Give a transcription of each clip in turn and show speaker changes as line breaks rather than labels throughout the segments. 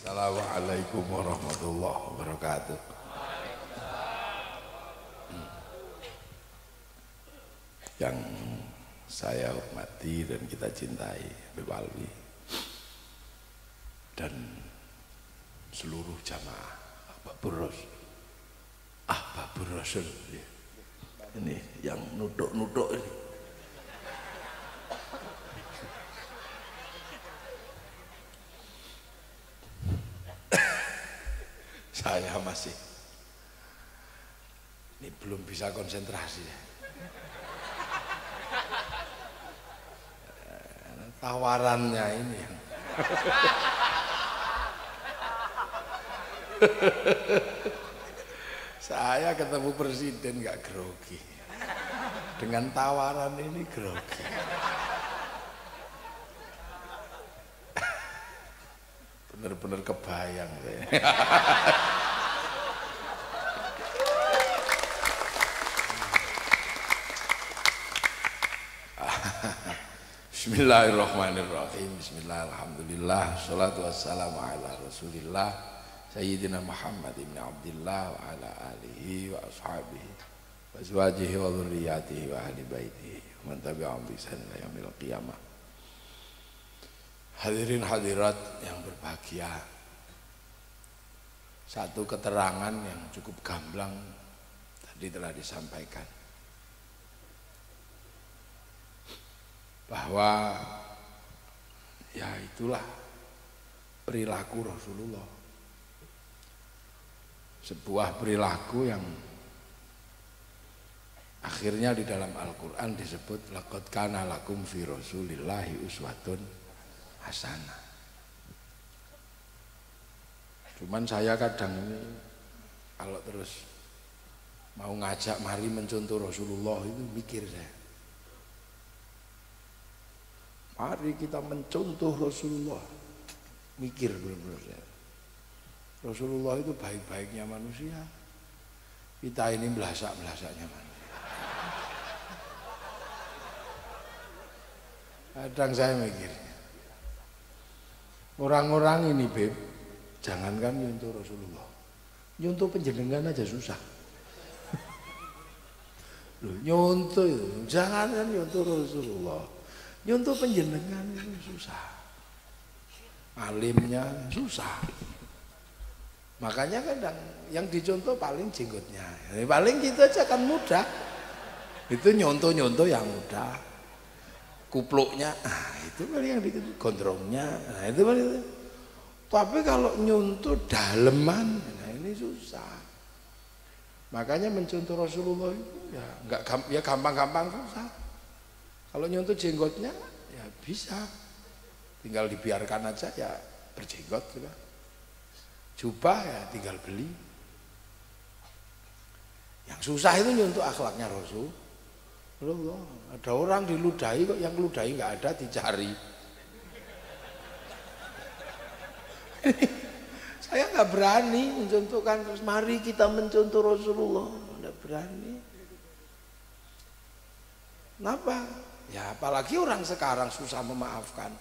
Assalamualaikum warahmatullahi wabarakatuh. Yang saya hormati dan kita cintai Habib Alwi dan seluruh jamaah Ahbabur Rasul. Ini yang nuduk-nuduk ini. Saya masih ini belum bisa konsentrasi ya. Tawarannya ini yang saya ketemu presiden gak grogi, dengan tawaran ini grogi. Bener-bener kebayang saya. Bismillahirrahmanirrahim. Bismillahirrahmanirrahim. Salatu wassalamu ala Rasulillah Sayyidina Muhammad ibn Abdillah wa ala alihi wa ashabihi wa azwajihi wa dhurriyyatihi wa ahli baitihi wa man tabi'ahum bi ihsan ila yaumil qiyamah. Hadirin hadirat yang berbahagia, satu keterangan yang cukup gamblang tadi telah disampaikan, bahwa ya itulah perilaku Rasulullah, sebuah perilaku yang akhirnya di dalam Al-Quran disebut laqad kana lakum fi rasulillahi uswatun hasanah. Cuman saya kadang ini kalau terus mau ngajak mari mencontoh Rasulullah itu mikir saya, mari kita mencontoh Rasulullah, mikir benar-benar saya. Rasulullah itu baik-baiknya manusia, kita ini belasak-belasaknya manusia. Kadang saya mikir, orang-orang ini Beb, jangankan nyontoh Rasulullah, nyontoh penjenengan aja susah. Loh, nyontoh itu, jangankan nyontoh Rasulullah, nyontoh penjenengan itu susah, alimnya susah. Makanya kadang yang dicontoh paling jenggotnya, paling gitu aja kan mudah. Itu nyontoh-nyontoh yang mudah. Kupluknya, itu paling yang dikit, gondrongnya, itu paling. Tapi kalau nyontoh daleman, nah ini susah. Makanya mencontoh Rasulullah itu ya gampang-gampang susah. Kalau nyontoh jenggotnya ya bisa, tinggal dibiarkan aja ya berjenggot juga. Jubah ya tinggal beli. Yang susah itu nyontoh akhlaknya Rasul. Loh, ada orang diludahi kok, yang ludahi nggak ada dicari. Saya nggak berani mencontohkan, terus mari kita mencontoh Rasulullah, nggak berani. Kenapa? Ya apalagi orang sekarang susah memaafkan,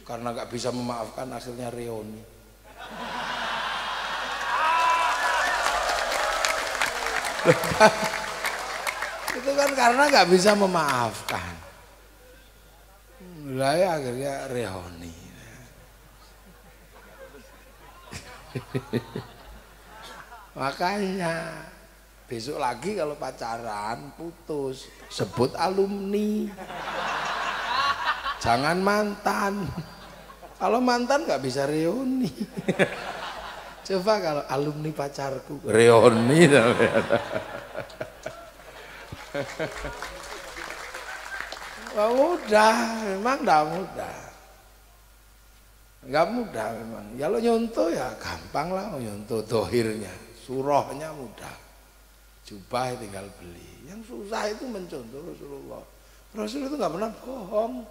karena nggak bisa memaafkan akhirnya reuni. Itu kan karena nggak bisa memaafkan, mulai akhirnya reuni. Makanya besok lagi kalau pacaran putus sebut alumni, jangan mantan. Kalau mantan nggak bisa reuni. Coba kalau alumni pacarku reuni. Wah, mudah, memang tidak mudah, nggak mudah memang. Kalau nyontoh ya gampang lah, nyontoh dohirnya, surahnya mudah, jubah tinggal beli. Yang susah itu mencontoh Rasulullah. Rasul itu nggak pernah bohong.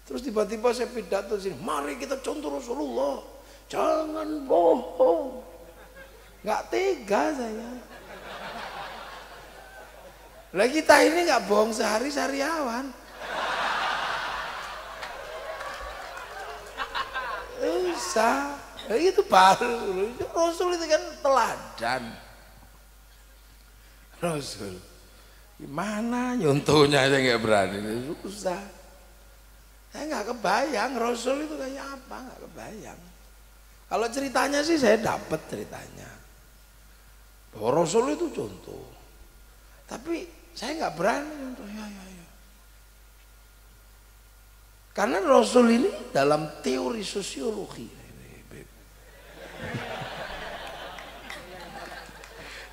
Terus tiba-tiba saya pidato sini, mari kita contoh Rasulullah, jangan bohong. Nggak tega saya. Lah kita ini nggak bohong sehari-hariawan. bisa. Itu baru. Rasul itu kan teladan. Rasul. Gimana nyontohnya saya nggak berani, susah. Saya nggak kebayang Rasul itu kayak apa, nggak kebayang. Kalau ceritanya sih saya dapat ceritanya. Bahwa Rasul itu contoh. Tapi saya nggak berani contoh. Ya. Karena Rasul ini dalam teori sosiologi.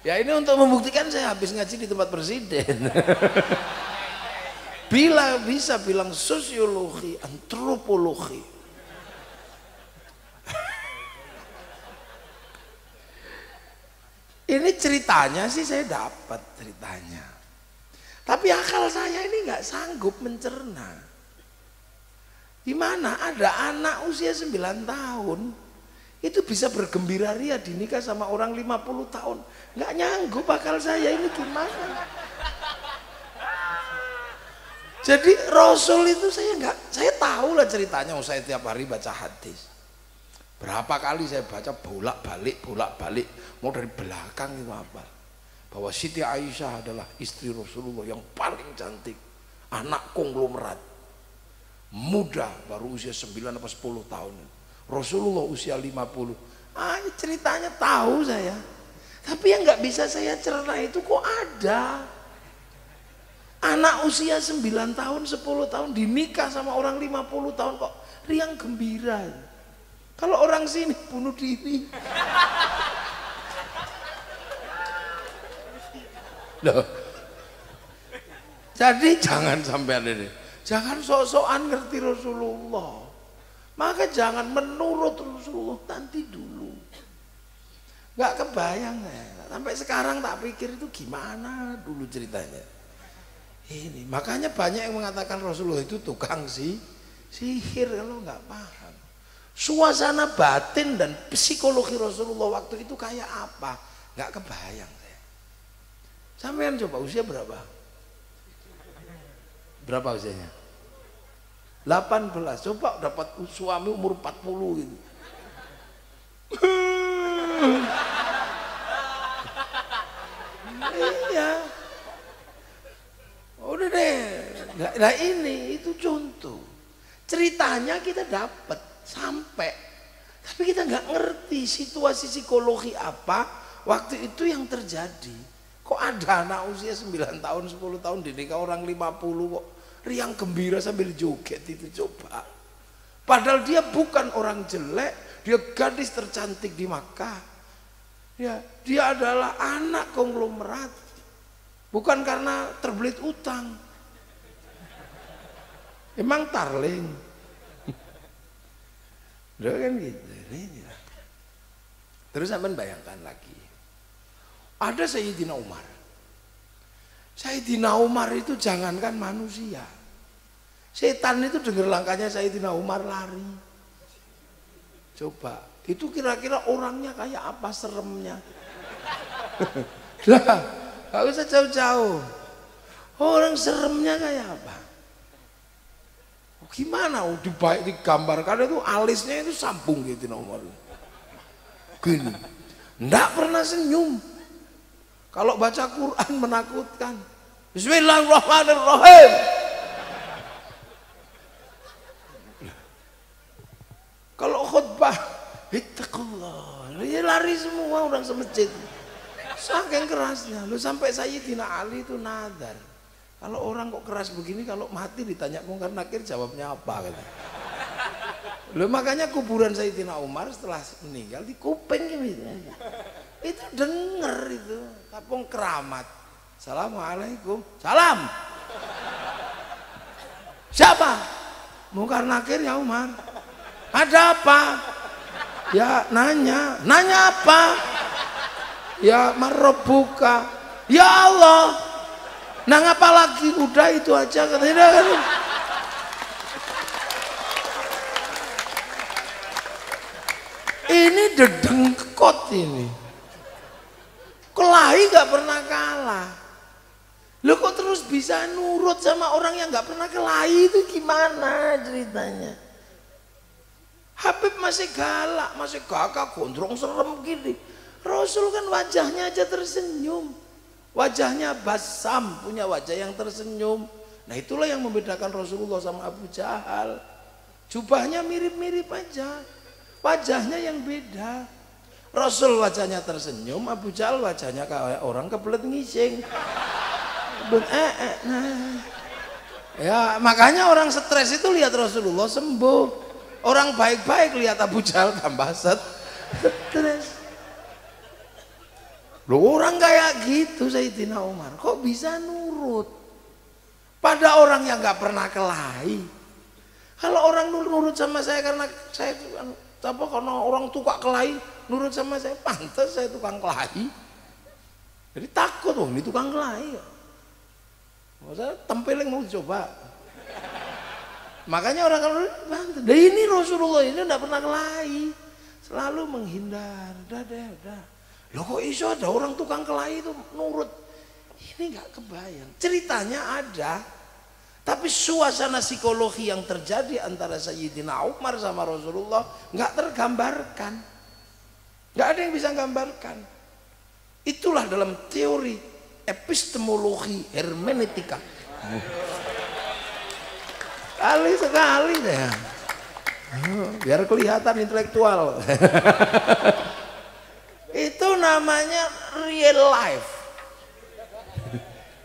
Ya ini untuk membuktikan saya habis ngaji di tempat presiden. Bila bisa bilang sosiologi, antropologi. Ini ceritanya sih saya dapat ceritanya. Tapi akal saya ini nggak sanggup mencerna. Gimana ada anak usia 9 tahun itu bisa bergembira ria dinikah sama orang 50 tahun. Nggak nyanggup akal saya ini gimana. Jadi Rasul itu saya tahu lah ceritanya. Saya tiap hari baca hadis. Berapa kali saya baca bolak balik. Mau dari belakang itu apa? Bahwa Siti Aisyah adalah istri Rasulullah yang paling cantik. Anak konglomerat. Muda baru usia 9 atau 10 tahun. Rasulullah usia 50. Ceritanya tahu saya. Tapi yang nggak bisa saya cerna itu kok ada anak usia 9 tahun 10 tahun dinikah sama orang 50 tahun kok riang gembira. Kalau orang sini bunuh diri. Loh. Jadi jangan sampai ada ini. Jangan sok-sokan ngerti Rasulullah. Maka jangan menurut Rasulullah nanti dulu. Gak kebayang ya. Sampai sekarang tak pikir itu gimana dulu ceritanya. Ini makanya banyak yang mengatakan Rasulullah itu tukang sihir kalau nggak paham. Suasana batin dan psikologi Rasulullah waktu itu kayak apa? Nggak kebayang saya. Sampean coba usia berapa? Berapa usianya? 18. Coba dapat suami umur 40 gitu. Iya. Udah deh. Nah ini itu contoh. Ceritanya kita dapat sampai. Tapi kita nggak ngerti situasi psikologi apa waktu itu yang terjadi. Kok ada anak usia 9 tahun 10 tahun dinikah orang 50 kok riang gembira sambil joget itu coba. Padahal dia bukan orang jelek, dia gadis tercantik di Makkah. Ya, dia adalah anak konglomerat. Bukan karena terbelit utang. Emang tarling. Udah kan gitu. Terus sampean bayangkan lagi. Ada Sayyidina Umar. Sayyidina Umar itu jangankan manusia. Setan itu dengar langkahnya Sayyidina Umar lari. Coba, itu kira-kira orangnya kayak apa seremnya? Lah, gak usah jauh-jauh. Orang seremnya kayak apa? Gimana? Digambarkan itu alisnya itu sambung gitu Umar. Gini, ndak pernah senyum. Kalau baca Quran menakutkan. Bismillahirrahmanirrahim. Kalau khutbah, ittaqullah. Ya lari semua orang semasjid. Saking kerasnya. Lu sampai Sayyidina Ali itu nadar. Kalau orang kok keras begini, kalau mati ditanya Mungkar Nakir jawabnya apa? Kata. Lu makanya kuburan Sayyidina Umar setelah meninggal di kuping gitu. Itu denger itu kapung keramat. Assalamualaikum. Salam. Siapa? Mungkar Nakir ya Umar. Ada apa? Ya nanya. Nanya apa? Ya marrobuka. Ya Allah. Nah ngapa lagi? Udah itu aja katanya kan. Ini dedengkot ini. Kelahi gak pernah kalah. Lo kok terus bisa nurut sama orang yang gak pernah kelahi itu gimana ceritanya? Habib masih galak, masih gagah, gondrong serem gini. Rasul kan wajahnya aja tersenyum, wajahnya basam, punya wajah yang tersenyum. Nah itulah yang membedakan Rasulullah sama Abu Jahal. Jubahnya mirip-mirip aja, wajahnya yang beda. Rasul wajahnya tersenyum, Abu Jahal wajahnya kayak orang kebelet ngising. Nah. Ya makanya orang stres itu lihat Rasulullah sembuh. Orang baik-baik lihat Abu Jahal tambah stres. Loh orang kayak gitu Sayyidina Umar kok bisa nurut pada orang yang nggak pernah kelahi. Kalau orang nurut sama saya karena saya apa karena orang tukang kelahi nurut sama saya, pantas saya tukang kelahi. Jadi takut ini tukang kelahi. Masa tempeling mau coba. Makanya orang kalau nah ini Rasulullah ini tidak pernah kelahi, selalu menghindar. Udah. Loh kok iso ada orang tukang kelahi itu nurut? Ini nggak kebayang. Ceritanya ada, tapi suasana psikologi yang terjadi antara Sayyidina Umar sama Rasulullah nggak tergambarkan. Nggak ada yang bisa gambarkan. Itulah dalam teori epistemologi hermeneutika. Kali sekali deh. Biar kelihatan intelektual. Itu namanya real life.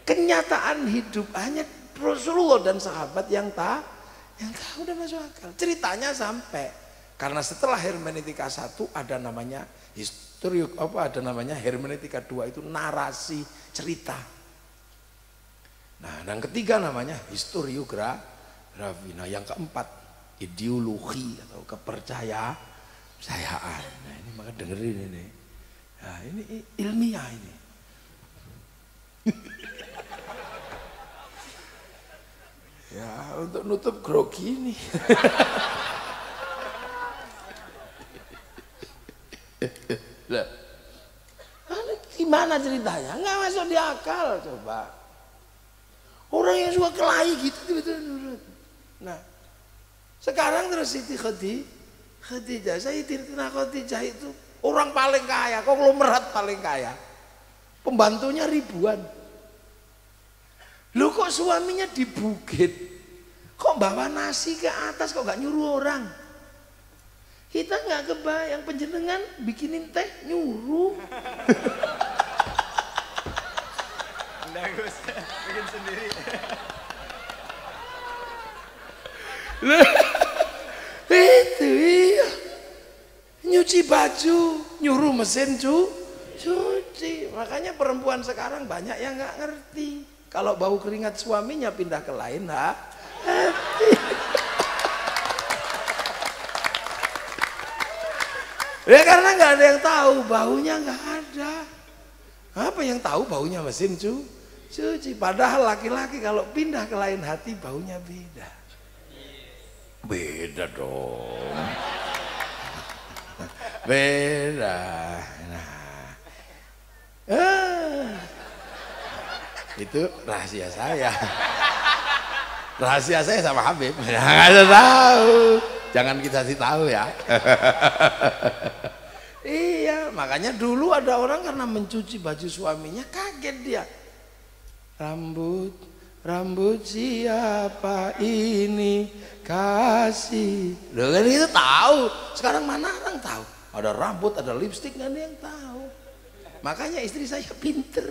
Kenyataan hidup hanya Rasulullah dan sahabat yang tahu udah masuk akal. Ceritanya sampai karena setelah hermeneutika 1 ada namanya ada namanya hermeneutika 2 itu narasi cerita. Nah, yang ketiga namanya historiografi. Nah, yang keempat ideologi atau kepercayaan. Nah, ini maka dengerin ini. Nah, ini ilmiah ini. Ya, untuk nutup grogi ini. Lah, gimana ceritanya? Nggak masuk di akal coba. Orang yang suka kelahi gitu tiba-tiba nurut. Nah, sekarang terus Siti Khadijah, Sayyidatina Khadijah itu orang paling kaya, konglomerat paling kaya. Pembantunya ribuan. Loh kok suaminya di bukit? Kok bawa nasi ke atas kok nggak nyuruh orang? Kita nggak kebayang penjenengan bikinin teh nyuruh.
Bagus, bikin sendiri.
Itu iya. Nyuci baju, nyuruh mesin cuci. Makanya perempuan sekarang banyak yang nggak ngerti. Kalau bau keringat suaminya pindah ke lain, ya karena nggak ada yang tahu, baunya nggak ada. Apa yang tahu baunya mesin cuci. Padahal laki-laki kalau pindah ke lain hati baunya beda. Beda dong. Beda. Nah. Itu rahasia saya. Rahasia saya sama Habib. Nggak ada tahu. Jangan kita sih tahu ya. Iya, makanya dulu ada orang karena mencuci baju suaminya kaget dia. Rambut siapa ini kasih. Loh kan itu tahu. Sekarang mana orang tahu? Ada rambut, ada lipstik, nggak ada yang tahu. Makanya istri saya pinter.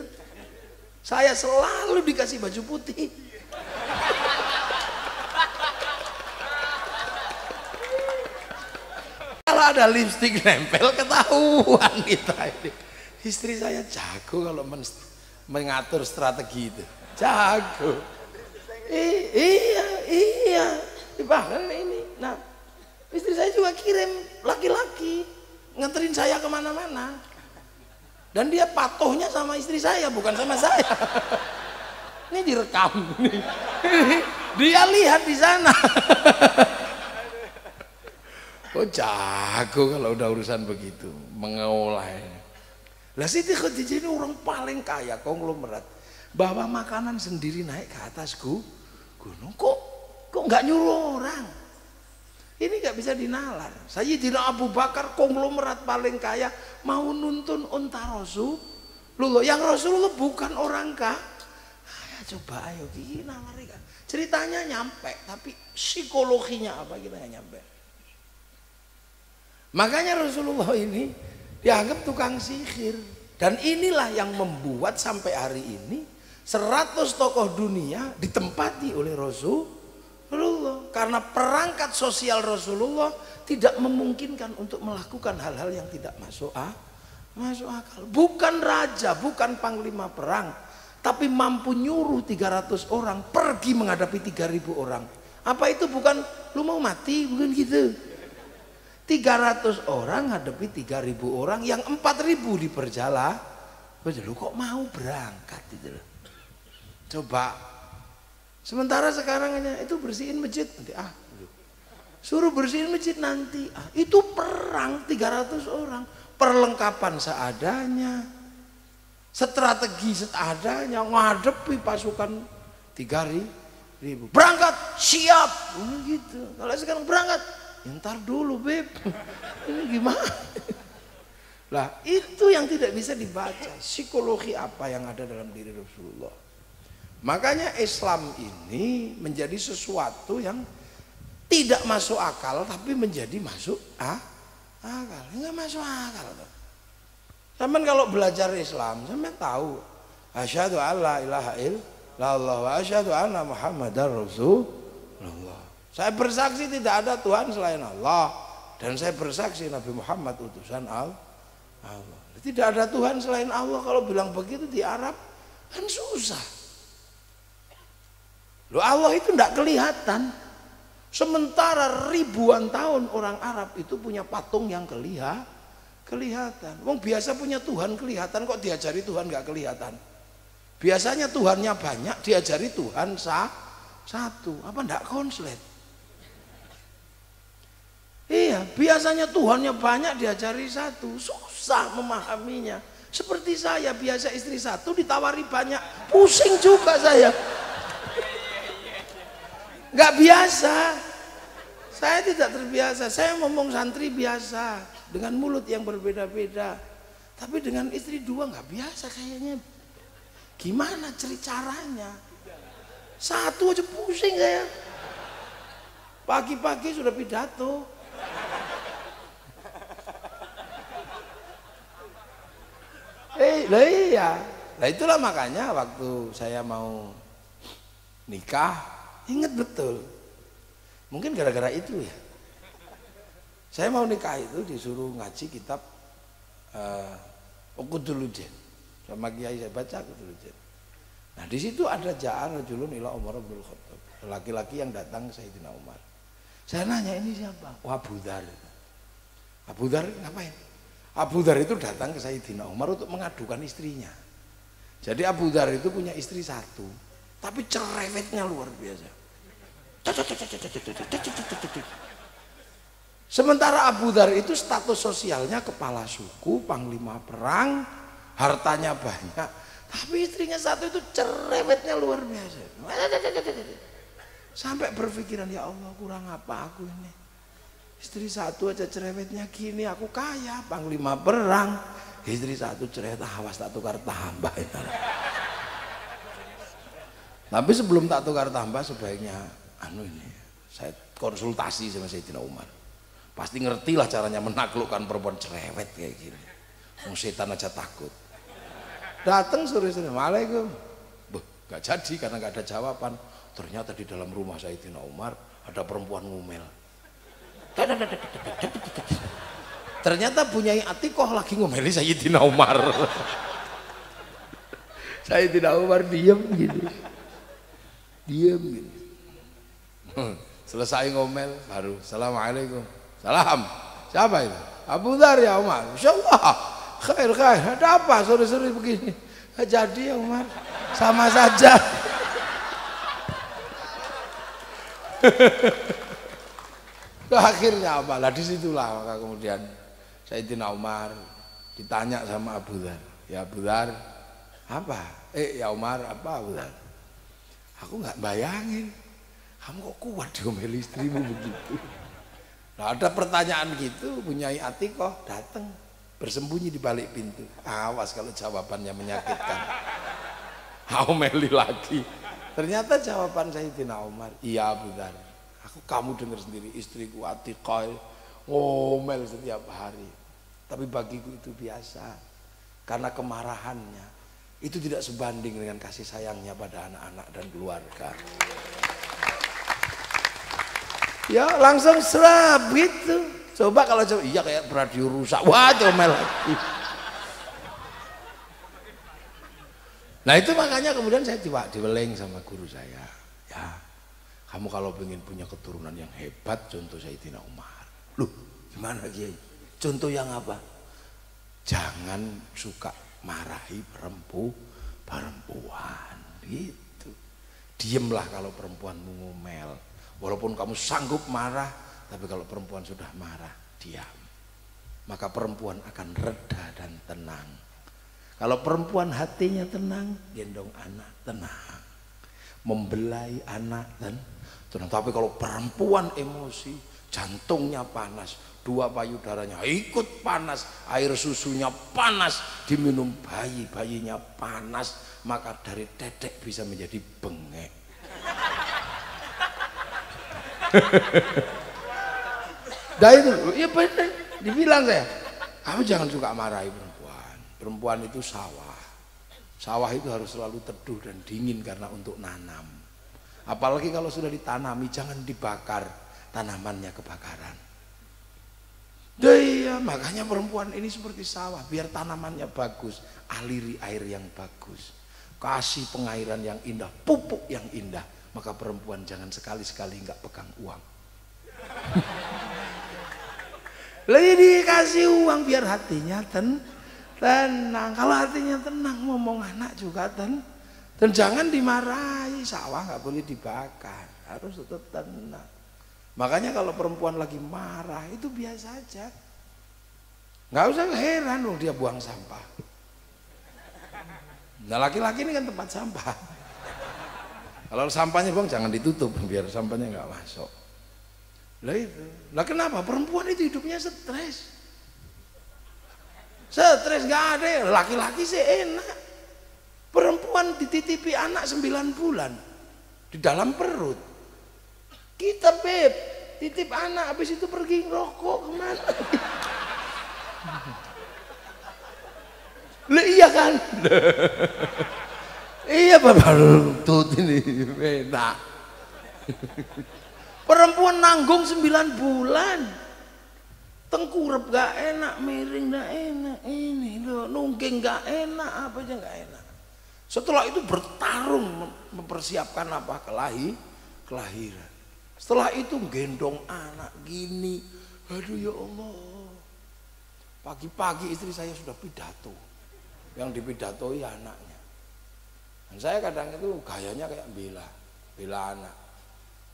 Saya selalu dikasih baju putih. Kalau ada lipstik nempel ketahuan kita ini. Istri saya jago kalau mengatur strategi itu. Jago. Iya. Bahkan ini. Nah, istri saya juga kirim laki-laki nganterin saya kemana-mana. Dan dia patuhnya sama istri saya, bukan sama saya. Ini direkam. Dia lihat di sana. Oh jago kalau udah urusan begitu, mengolahnya. Lah Siti Khadijah ini orang paling kaya, konglomerat. Bawa makanan sendiri naik ke atas gunung. Kok nggak nyuruh orang? Ini nggak bisa dinalar. Sayyidina Abu Bakar konglomerat paling kaya mau nuntun unta Rasulullah, yang Rasulullah bukan orang kaya. Coba ayo kita nalari kan. Ceritanya nyampe, tapi psikologinya apa kita nggak nyampe. Makanya Rasulullah ini dianggap tukang sihir, dan inilah yang membuat sampai hari ini 100 tokoh dunia ditempati oleh Rasulullah, karena perangkat sosial Rasulullah tidak memungkinkan untuk melakukan hal-hal yang tidak masuk akal. Bukan raja, bukan panglima perang, tapi mampu nyuruh 300 orang pergi menghadapi 3.000 orang. Apa itu bukan lu mau mati, bukan gitu. 300 orang hadapi 3.000 orang yang 4.000 di perjalanan. Lu kok mau berangkat gitu loh. Coba. Sementara sekarang hanya itu bersihin masjid nanti suruh bersihin masjid nanti. Itu perang 300 orang, perlengkapan seadanya, strategi seadanya, ngadepi pasukan 3.000. Berangkat, siap. Gitu. Kalau sekarang berangkat, ntar dulu beb, ini gimana? Lah itu yang tidak bisa dibaca, psikologi apa yang ada dalam diri Rasulullah. Makanya Islam ini menjadi sesuatu yang tidak masuk akal, tapi menjadi masuk akal. Enggak masuk akal. Sampean kalau belajar Islam, sampean tahu asyhadu alla ilaha illallah wa asyhadu anna muhammadar rasulullah. Saya bersaksi tidak ada Tuhan selain Allah, dan saya bersaksi Nabi Muhammad utusan Allah. Tidak ada Tuhan selain Allah. Kalau bilang begitu di Arab kan susah. Loh, Allah itu tidak kelihatan. Sementara ribuan tahun orang Arab itu punya patung yang kelihatan. Wong biasa punya Tuhan kelihatan, kok diajari Tuhan nggak kelihatan? Biasanya Tuhannya banyak, diajari Tuhan satu. Apa ndak konslet? Iya, biasanya Tuhannya banyak, diajari satu, susah memahaminya. Seperti saya, biasa istri satu ditawari banyak, pusing juga saya. Nggak biasa, saya tidak terbiasa. Saya ngomong santri biasa, dengan mulut yang berbeda-beda. Tapi dengan istri dua nggak biasa kayaknya. Gimana caranya? Satu aja pusing saya. Pagi-pagi sudah pidato. Iya. Nah itulah makanya waktu saya mau nikah, ingat betul. Mungkin gara-gara itu ya. Saya mau nikah itu disuruh ngaji kitab Uquduluddin. Sama kiai saya baca Uquduluddin. Nah di situ ada ja'ar rajulun ila Umar bin Khattab. Laki-laki yang datang ke Sayyidina Umar. Saya nanya, ini siapa? Oh, Abu Dzar. Abu Dzar ngapain? Abu Dzar itu datang ke Sayyidina Umar untuk mengadukan istrinya. Jadi Abu Dzar itu punya istri satu, tapi cerewetnya luar biasa. Sementara Abu Dzar itu status sosialnya kepala suku, panglima perang, hartanya banyak, tapi istrinya satu itu cerewetnya luar biasa. Sampai berpikiran, ya Allah, kurang apa aku ini? Istri satu aja cerewetnya gini, aku kaya, panglima perang, istri satu cerewet, awas tak tukar tambah. Tapi sebelum tak tukar tambah, sebaiknya saya konsultasi sama Sayyidina Umar. Pasti ngerti lah caranya menaklukkan perempuan cerewet kayak gini. Setan aja takut. Datang sore-sore, Waalaikum. Gak jadi karena gak ada jawaban. Ternyata di dalam rumah Sayyidina Umar ada perempuan ngomel. Ternyata Bunyai Atikoh lagi ngomeli Sayyidina Umar. Sayyidina Umar diam gitu. Selesai ngomel baru Assalamualaikum. Salam. Siapa itu? Abu Dzar ya Umar. Insyaallah khair. Ada apa sore-sore begini? Jadi ya Umar, sama saja. Akhirnya apalah, disitulah maka kemudian Sayyidina Umar ditanya sama Abu Dzar, ya Abu Dzar apa? Ya Umar apa Abu Dzar? Aku nggak bayangin kamu kok kuat diomeli istrimu begitu. Nah, ada pertanyaan gitu, Bunyai Atikoh datang bersembunyi di balik pintu. Awas kalau jawabannya menyakitkan. Meli lagi. Ternyata jawaban Sayyidina Umar, iya Abu Dhar. Kamu dengar sendiri, istriku Atikoh ngomel setiap hari. Tapi bagiku itu biasa. Karena kemarahannya itu tidak sebanding dengan kasih sayangnya pada anak-anak dan keluarga. Ya langsung serap gitu. Coba kalau coba, iya kayak radio rusak, wah comel lagi. Nah itu makanya kemudian saya diweling sama guru saya. Ya, kamu kalau ingin punya keturunan yang hebat, contoh Sayyidina Umar. Loh, gimana Kiai? Contoh yang apa? Jangan suka marahi perempuan, gitu. Diemlah kalau perempuanmu ngomel. Walaupun kamu sanggup marah, tapi kalau perempuan sudah marah, diam. Maka perempuan akan reda dan tenang. Kalau perempuan hatinya tenang, gendong anak tenang. Membelai anak dan tenang. Tapi kalau perempuan emosi, jantungnya panas, dua payudaranya ikut panas, air susunya panas, diminum bayi, bayinya panas, maka dari tetek bisa menjadi bengek. Dah itu, ya benar, dibilang saya, kamu jangan suka marahi perempuan. Perempuan itu sawah. Sawah itu harus selalu teduh dan dingin karena untuk nanam. Apalagi kalau sudah ditanami, jangan dibakar, tanamannya kebakaran. Iya, makanya perempuan ini seperti sawah, biar tanamannya bagus, aliri air yang bagus, kasih pengairan yang indah, pupuk yang indah. Maka perempuan jangan sekali-sekali nggak pegang uang. Lagi dikasih uang biar hatinya tenang. Kalau hatinya tenang, ngomong anak juga dan jangan dimarahi. Sawah nggak boleh dibakar, harus tetap tenang. Makanya kalau perempuan lagi marah itu biasa aja, nggak usah heran loh dia buang sampah. Nah laki-laki ini kan tempat sampah. Kalau sampahnya buang jangan ditutup biar sampahnya nggak masuk. Lah itu, lah kenapa perempuan itu hidupnya stres? Stres nggak ada, laki-laki sih enak. Perempuan dititipi anak 9 bulan di dalam perut. Kita beb, titip anak habis itu pergi ngerokok kemana? Lah iya kan? Iya Bapak Lutut ini enak. Perempuan nanggung 9 bulan. Tengkurap gak enak, miring gak enak, ini loh, nungging gak enak, apa aja gak enak. Setelah itu bertarung mempersiapkan apa? Kelahiran. Setelah itu gendong anak gini. Aduh ya Allah. Pagi-pagi istri saya sudah pidato. Yang dipidatoi anaknya. Dan saya kadang itu gayanya kayak bela anak.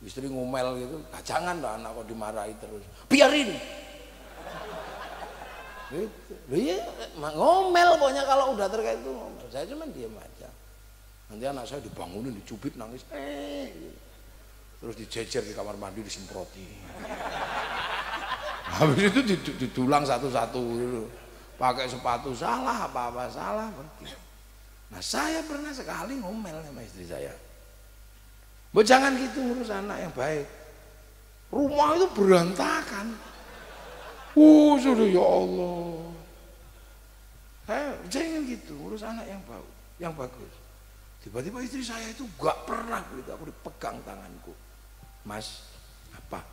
Istri ngomel gitu, jangan lah anak kok dimarahi terus. Biarin. Gitu. Iya, ngomel pokoknya kalau udah terkait itu ngomel. Saya cuma diam aja. Nanti anak saya dibangunin, dicubit nangis. Terus dijejer di kamar mandi disemproti. Habis itu ditulang satu-satu gitu. Pakai sepatu salah apa-apa salah pergi. Nah saya pernah sekali ngomel sama istri saya. Jangan gitu ngurus anak yang baik. Rumah itu berantakan. Sudah ya Allah. Jangan gitu ngurus anak yang bagus. Tiba-tiba istri saya itu gak pernah begitu aku dipegang tanganku. Mas, apa?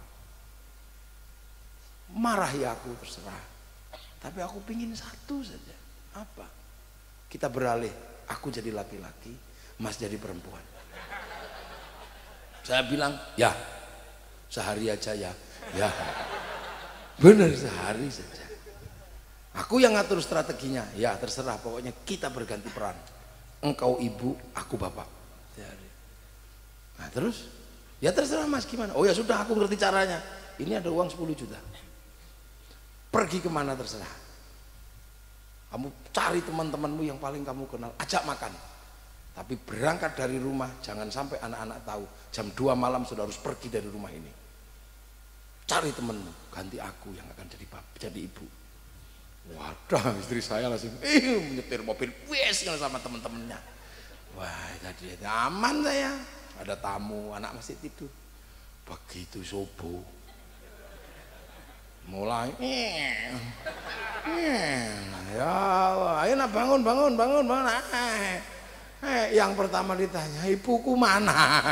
Marahi aku terserah. Tapi aku pingin satu saja. Apa? Kita beralih. Aku jadi laki-laki, Mas jadi perempuan. Saya bilang, ya, sehari aja ya. Ya, benar sehari saja. Aku yang ngatur strateginya. Ya terserah, pokoknya kita berganti peran. Engkau ibu, aku bapak. Nah terus, ya terserah Mas gimana. Oh ya sudah, aku ngerti caranya. Ini ada uang 10 juta. Pergi kemana terserah. Kamu cari teman-temanmu yang paling kamu kenal, ajak makan. Tapi berangkat dari rumah, jangan sampai anak-anak tahu. Jam 2 malam sudah harus pergi dari rumah ini. cari temenmu, ganti aku yang akan jadi ibu. Wadah, istri saya langsung menyetir mobil wes sama temen-temennya. Wah, jadi aman saya. Ada tamu, anak masih tidur. Begitu subuh, mulai ya Allah, ayo nak bangun. Yang pertama ditanya, ibuku mana?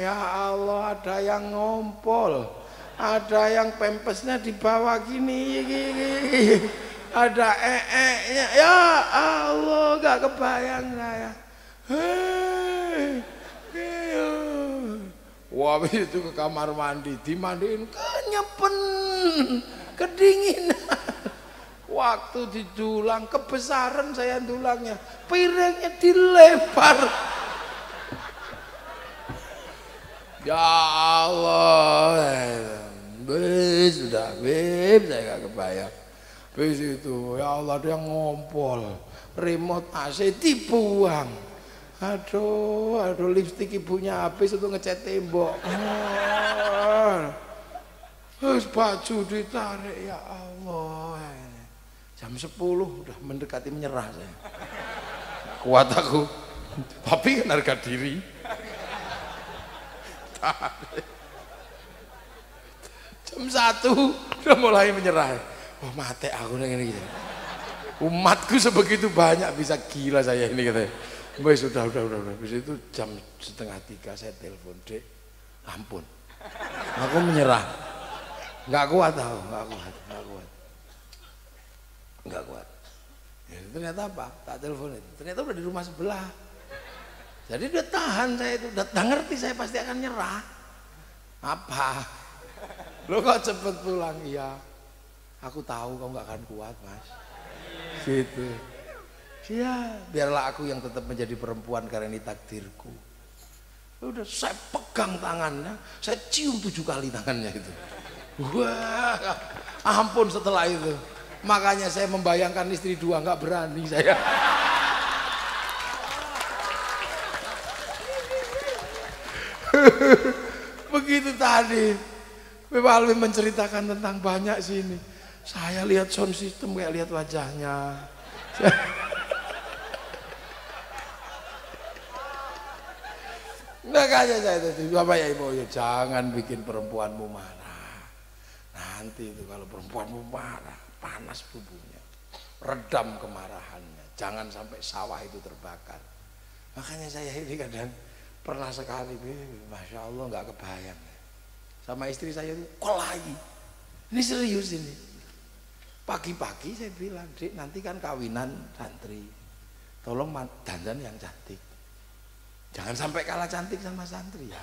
Ya Allah, ada yang ngompol, ada yang pempesnya di bawah gini, ada nya. Ya Allah, gak kebayang saya. Wah, itu ke kamar mandi, dimandiin kenyepen, kedinginan. Waktu didulang kebesaran saya dulangnya, piringnya dilempar. Ya Allah, sudah saya gak kebayang. Bis itu, ya Allah, dia ngompol, remote AC dibuang. Aduh, lipstik ibunya habis itu ngecat tembok. Terus baju ditarik, ya Allah. Jam 10 udah mendekati menyerah saya. Kuat aku, tapi kan harga diri. Jam 1 udah mulai menyerah. Oh, mati aku ini gitu. Umatku sebegitu banyak, bisa gila saya ini katanya. Wes sudah. Habis itu jam 2:30 saya telepon, Dek, ampun, aku menyerah, nggak kuat. Ya, ternyata apa? Tak telepon itu, ternyata udah di rumah sebelah. Jadi dia tahan saya itu, udah ngerti saya pasti akan nyerah. Apa? Lo kok cepet pulang? Iya, aku tahu kamu nggak akan kuat, Mas. Gitu. Ya, biarlah aku yang tetap menjadi perempuan karena ini takdirku. Udah saya pegang tangannya, saya cium 7 kali tangannya itu. Wah, ampun setelah itu. Makanya saya membayangkan istri 2 nggak berani saya. Begitu tadi, Bapak Alwi menceritakan tentang banyak sini. Saya lihat sound system kayak lihat wajahnya. Makanya saya tadi, Bapak ya Ibu, ya jangan bikin perempuanmu marah. Nanti itu kalau perempuanmu marah, panas tubuhnya, redam kemarahannya. Jangan sampai sawah itu terbakar. Makanya saya ini kadang pernah sekali, Masya Allah nggak kebayang. Sama istri saya itu kelahi. Ini serius ini. Pagi-pagi saya bilang, Dek, nanti kan kawinan santri, tolong dandan yang cantik. Jangan sampai kalah cantik sama santri ya.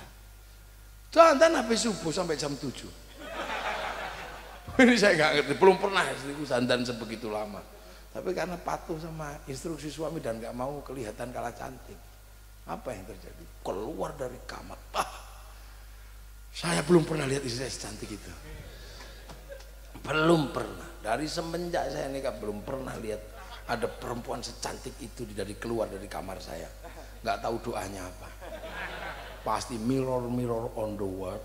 Dandan habis subuh sampai jam 7. Ini saya nggak ngerti, belum pernah istriku dandan sebegitu lama. Tapi karena patuh sama instruksi suami dan nggak mau kelihatan kalah cantik, apa yang terjadi? Keluar dari kamar, saya belum pernah lihat istri saya secantik itu. Belum pernah. Dari semenjak saya nikah belum pernah lihat ada perempuan secantik itu dari keluar dari kamar saya. Nggak tahu doanya apa. Pasti mirror on the wall.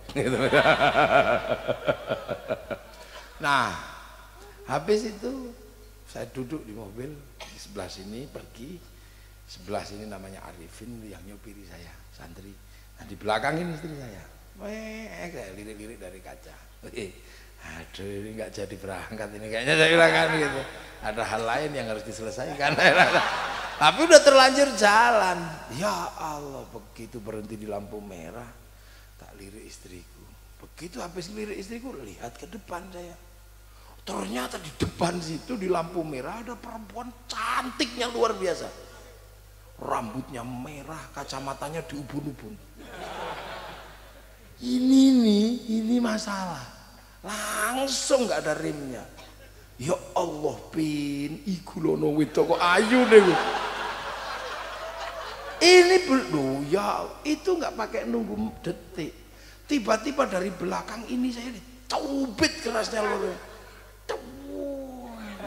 Nah, habis itu saya duduk di mobil di sebelah sini, pergi sebelah sini namanya Arifin yang nyopiri saya, santri. Nah, di belakang ini istri saya. Kayak lirik-lirik dari kaca. Aduh, ini nggak jadi berangkat ini kayaknya, saya bilang kan gitu. Ada hal lain yang harus diselesaikan. Tapi udah terlanjur jalan. Ya Allah, begitu berhenti di lampu merah, tak lirik istriku. Begitu habis lirik istriku, lihat ke depan saya. Ternyata di depan situ di lampu merah ada perempuan cantiknya luar biasa. Rambutnya merah, kacamatanya diubun-ubun. Ini masalah. Langsung nggak ada rimnya. Ya Allah, pin iku lono wedok kok ayu deh. Ini belum ya, itu nggak pakai nunggu detik. Tiba-tiba dari belakang ini saya dicubit kerasnya loh.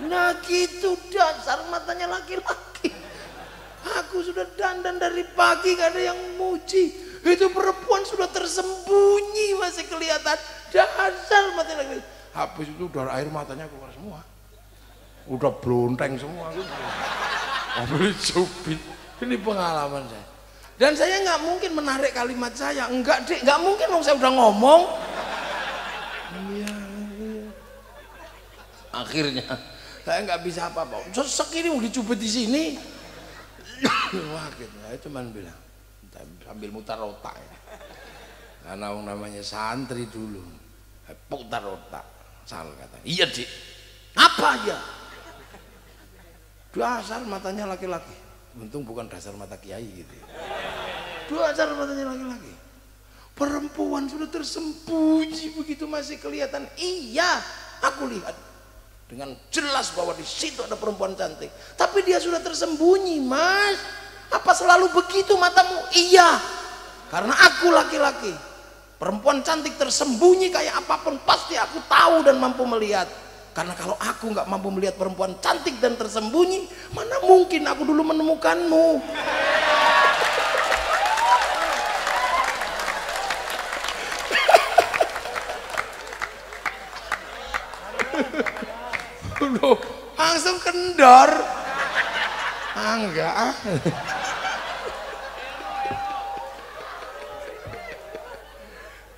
Nah gitu dasar matanya laki-laki. Aku sudah dandan dari pagi gak ada yang muji. Itu perempuan sudah tersembunyi masih kelihatan. Dasar mati lagi. Habis itu udah air matanya keluar semua. Udah blonteng semua. Habis cubit. Ini pengalaman saya. Dan saya nggak mungkin menarik kalimat saya. Enggak dek, nggak mungkin dong, saya udah ngomong. Iya. Akhirnya saya nggak bisa apa-apa. Sesek ini mau dicubit di sini. Wah, gitu. Saya cuma bilang sambil mutar otak ya. Karena namanya santri dulu. Putar otak. Salah kata. Iya dik. Apa ya? Dasar matanya laki-laki. Untung bukan dasar mata kiai gitu. Dasar matanya laki-laki. Perempuan sudah tersembunyi begitu masih kelihatan. Iya, aku lihat dengan jelas bahwa di situ ada perempuan cantik. Tapi dia sudah tersembunyi, Mas. Apa selalu begitu matamu? Iya. Karena aku laki-laki. Perempuan cantik tersembunyi kayak apapun pasti aku tahu dan mampu melihat. Karena kalau aku nggak mampu melihat perempuan cantik dan tersembunyi, mana mungkin aku dulu menemukanmu. Loh, langsung kendor. Enggak.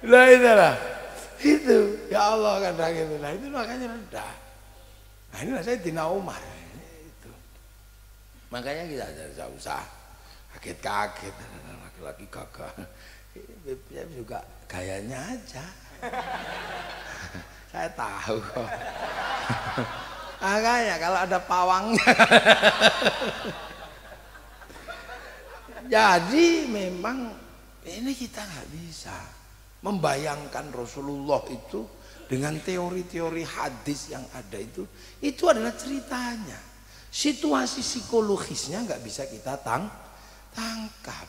Lah itulah. Itu ya Allah kadang gitu. Nah itu makanya rendah. Nah inilah saya Dina Umar itu. Makanya kita tidak usah kaget-kaget. Laki-laki gagah. Saya juga gayanya aja. Saya tahu kok. Makanya kalau ada pawangnya. Jadi memang ini kita nggak bisa membayangkan Rasulullah itu dengan teori-teori hadis yang ada itu adalah ceritanya. Situasi psikologisnya nggak bisa kita tangkap.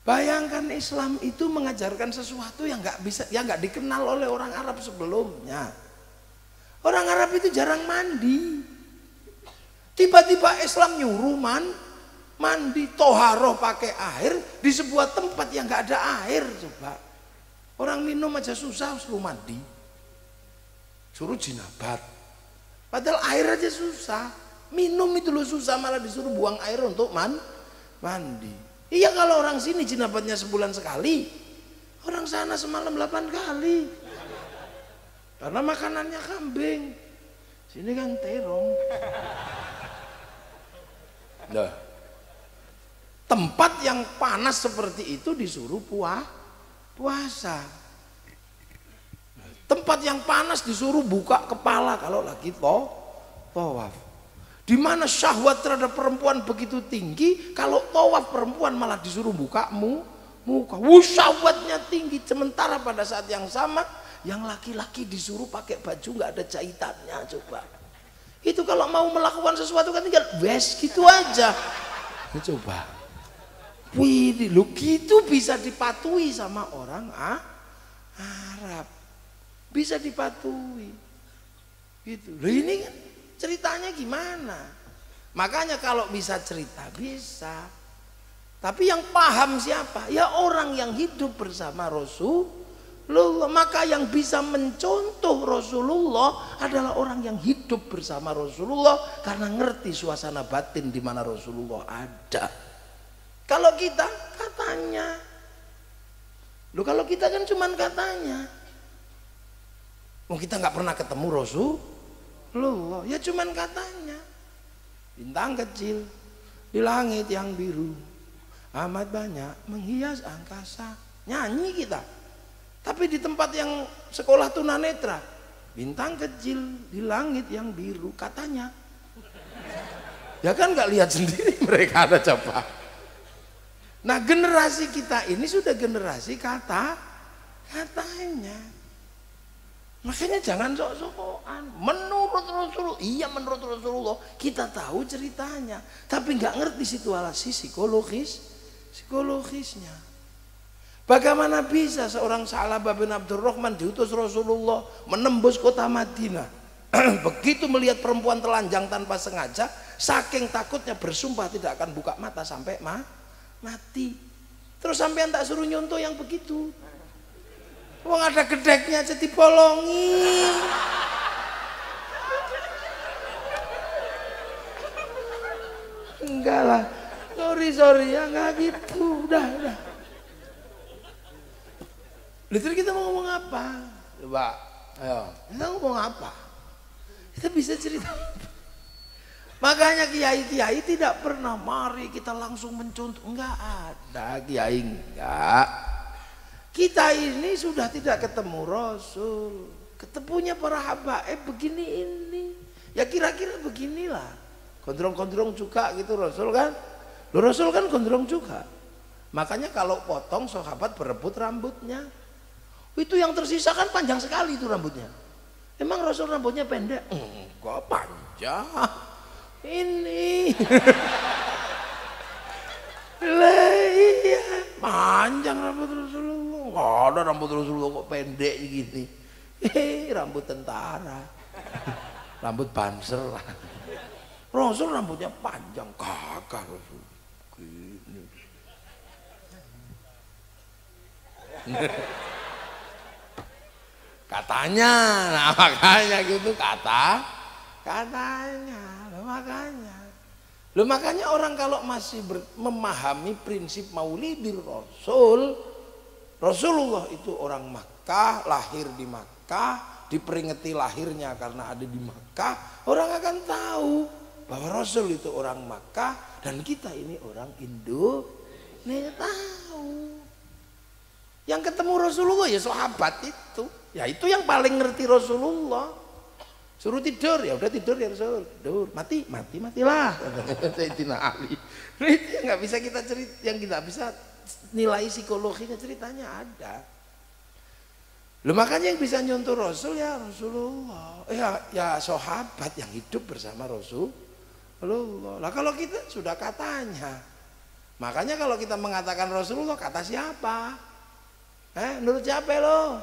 Bayangkan Islam itu mengajarkan sesuatu yang nggak bisa, yang nggak dikenal oleh orang Arab sebelumnya. Orang Arab itu jarang mandi. Tiba-tiba Islam nyuruh mandi toharoh pakai air di sebuah tempat yang nggak ada air. Coba. Orang minum aja susah, suruh mandi, suruh jinabat. Padahal air aja susah, minum itu lo susah, malah disuruh buang air untuk mandi. Iya kalau orang sini jinabatnya sebulan sekali, orang sana semalam 8 kali. Karena makanannya kambing, sini kan terong. Nah, tempat yang panas seperti itu disuruh puasa. Tempat yang panas disuruh buka kepala kalau lagi tawaf. Di mana syahwat terhadap perempuan begitu tinggi, kalau tawaf perempuan malah disuruh buka muka. Syahwatnya tinggi. Sementara pada saat yang sama, yang laki-laki disuruh pakai baju nggak ada jahitannya. Coba. Itu kalau mau melakukan sesuatu kan tinggal wes gitu aja. Coba. Wih, lu gitu bisa dipatuhi sama orang Arab, bisa dipatuhi, gitu. Loh ini kan ceritanya gimana? Makanya kalau bisa cerita bisa, tapi yang paham siapa? Ya orang yang hidup bersama Rasulullah. Maka yang bisa mencontoh Rasulullah adalah orang yang hidup bersama Rasulullah karena ngerti suasana batin di mana Rasulullah ada. Kalau kita katanya, kalau kita kan cuman katanya, kita nggak pernah ketemu Rasulullah, ya cuman katanya. Bintang kecil di langit yang biru, amat banyak menghias angkasa, nyanyi kita. Tapi di tempat yang sekolah tunanetra, bintang kecil di langit yang biru, katanya. Ya kan nggak lihat sendiri mereka ada coba. Nah generasi kita ini sudah generasi katanya. Makanya jangan sok-sokan. Menurut Rasulullah, iya menurut Rasulullah kita tahu ceritanya, tapi nggak ngerti situasi psikologisnya. Bagaimana bisa seorang Sa'labah bin Abdurrahman diutus Rasulullah menembus kota Madinah. Begitu melihat perempuan telanjang tanpa sengaja, saking takutnya bersumpah tidak akan buka mata sampai mati. Terus sampean tak suruh nyontoh yang begitu. Wong ada gedeknya aja dipolongin. Enggak lah. Sorry ya enggak gitu. Udah. Lalu kita mau ngomong apa? Coba, ayo. Kita ngomong apa? Kita bisa cerita. Makanya kiai-kiai tidak pernah mari kita langsung mencontoh. Enggak ada kiai, enggak. Kita ini sudah tidak ketemu Rasul. Ketemunya para habaib begini ini. Ya kira-kira beginilah. Gondrong-gondrong juga gitu Rasul kan. Rasul kan gondrong juga. Makanya kalau potong sahabat berebut rambutnya. Itu yang tersisa kan panjang sekali itu rambutnya. Emang Rasul rambutnya pendek? Enggak, panjang. Ini iya panjang rambut Rasulullah. Nggak ada rambut Rasulullah kok pendek gini. Rambut tentara, rambut banser. Rasul rambutnya panjang, kakak Rasul gini. Katanya, nah makanya gitu katanya, makanya orang kalau masih memahami prinsip maulidir Rasulullah itu orang Makkah, lahir di Makkah, diperingati lahirnya karena ada di Makkah, orang akan tahu bahwa Rasul itu orang Makkah dan kita ini orang Indonesia tahu. Yang ketemu Rasulullah ya sahabat itu, ya itu yang paling ngerti Rasulullah. Suruh tidur, ya udah tidur ya Rasul, tidur, matilah. Sayyidina Ali. Itu yang nggak bisa kita cerita, yang kita bisa nilai psikologinya ceritanya ada. Loh makanya yang bisa nyontoh Rasul ya Rasulullah, ya sahabat yang hidup bersama Rasulullah. Lah kalau kita sudah katanya, makanya kalau kita mengatakan Rasulullah kata siapa? Menurut siapa lo?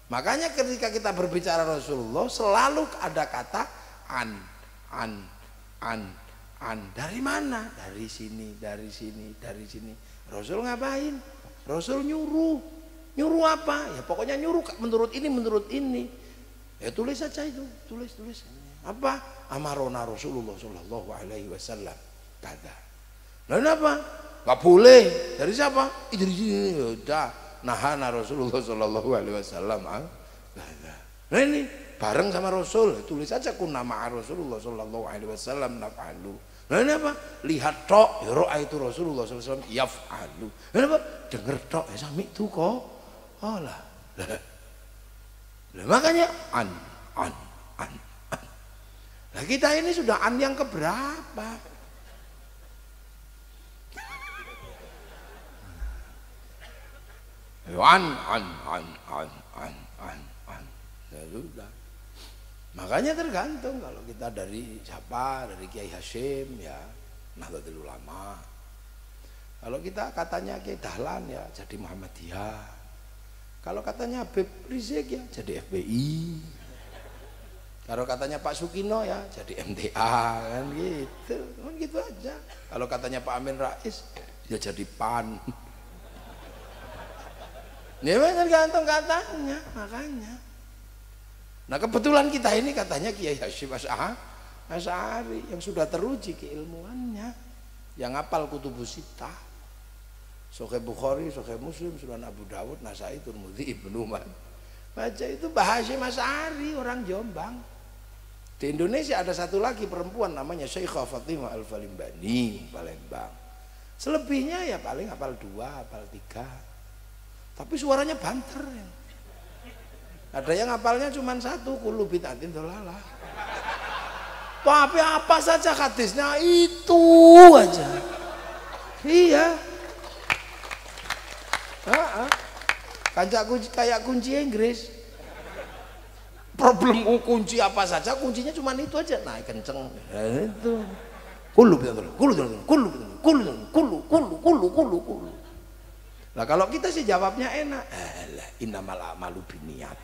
Makanya ketika kita berbicara Rasulullah selalu ada kata an. Dari mana? Dari sini. Rasul ngapain? Rasul nyuruh apa? Ya pokoknya nyuruh menurut ini. Ya tulis saja itu, tulis. Apa? Amarona Rasulullah Shallallahu Alaihi Wasallam kata. Lalu apa? Gak boleh. Dari siapa? Dari sini. Udah. Nahana Rasulullah Shallallahu Alaihi Wasallam. Nah ini bareng sama Rasul, tulis aja kunama Rasulullah Shallallahu Alaihi Wasallam naf'alu. Nah ini apa? Lihat tok, ya roa itu Rasulullah Shallallahu Alaihi Wasallam yaf'alu. Nah apa? Dengar tok, ya sami itu kok. Oh lah. Makanya an. Nah kita ini sudah an yang keberapa? An. Ya sudah. Makanya tergantung kalau kita dari siapa, dari Kiai Hasyim ya Nahdlatul Ulama. Kalau kita katanya Kiai Dahlan ya jadi Muhammadiyah. Kalau katanya Habib Rizik ya jadi FPI. Kalau katanya Pak Sukino ya jadi MTA kan gitu aja. Kalau katanya Pak Amin Rais ya jadi PAN. Ya tergantung katanya, makanya. Nah kebetulan kita ini katanya Kiai Hasyim Asy'ari yang sudah teruji keilmuannya, yang hafal Kutubus Sittah, Sahih Bukhari, Sahih Muslim, Sunan Abu Dawud, Nasai, Tirmidzi, Ibnu Majah. Baca itu Mbah Hasyim Asy'ari orang Jombang. Di Indonesia ada satu lagi perempuan namanya Syekhah Fatimah Al-Falimbani, Palembang. Selebihnya ya paling hafal 2, hafal 3. Tapi suaranya banter ya. Ada yang hafalnya cuma 1, kullu bid'atin dhalalah. Tapi apa saja hadisnya itu aja. Iya. Kayak kunci Inggris. Problem kunci apa saja, kuncinya cuma itu aja. Nah, kenceng. Nah, itu. Kullu bid'atin kullu. Nah kalau kita sih jawabnya enak, innamal a'malu binniyat.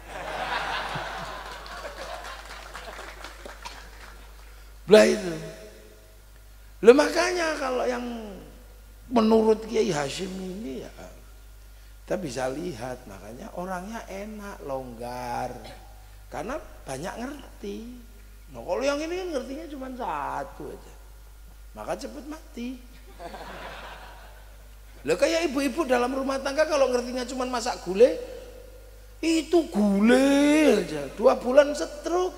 Lah itu. Makanya kalau yang menurut Kiai Hashim ini ya kita bisa lihat, makanya orangnya enak, longgar, karena banyak ngerti. Nah kalau yang ini kan ngertinya cuma satu aja, maka cepet mati. Lah kayak ibu-ibu dalam rumah tangga kalau ngertinya cuma masak gulai, itu gulai aja 2 bulan stroke.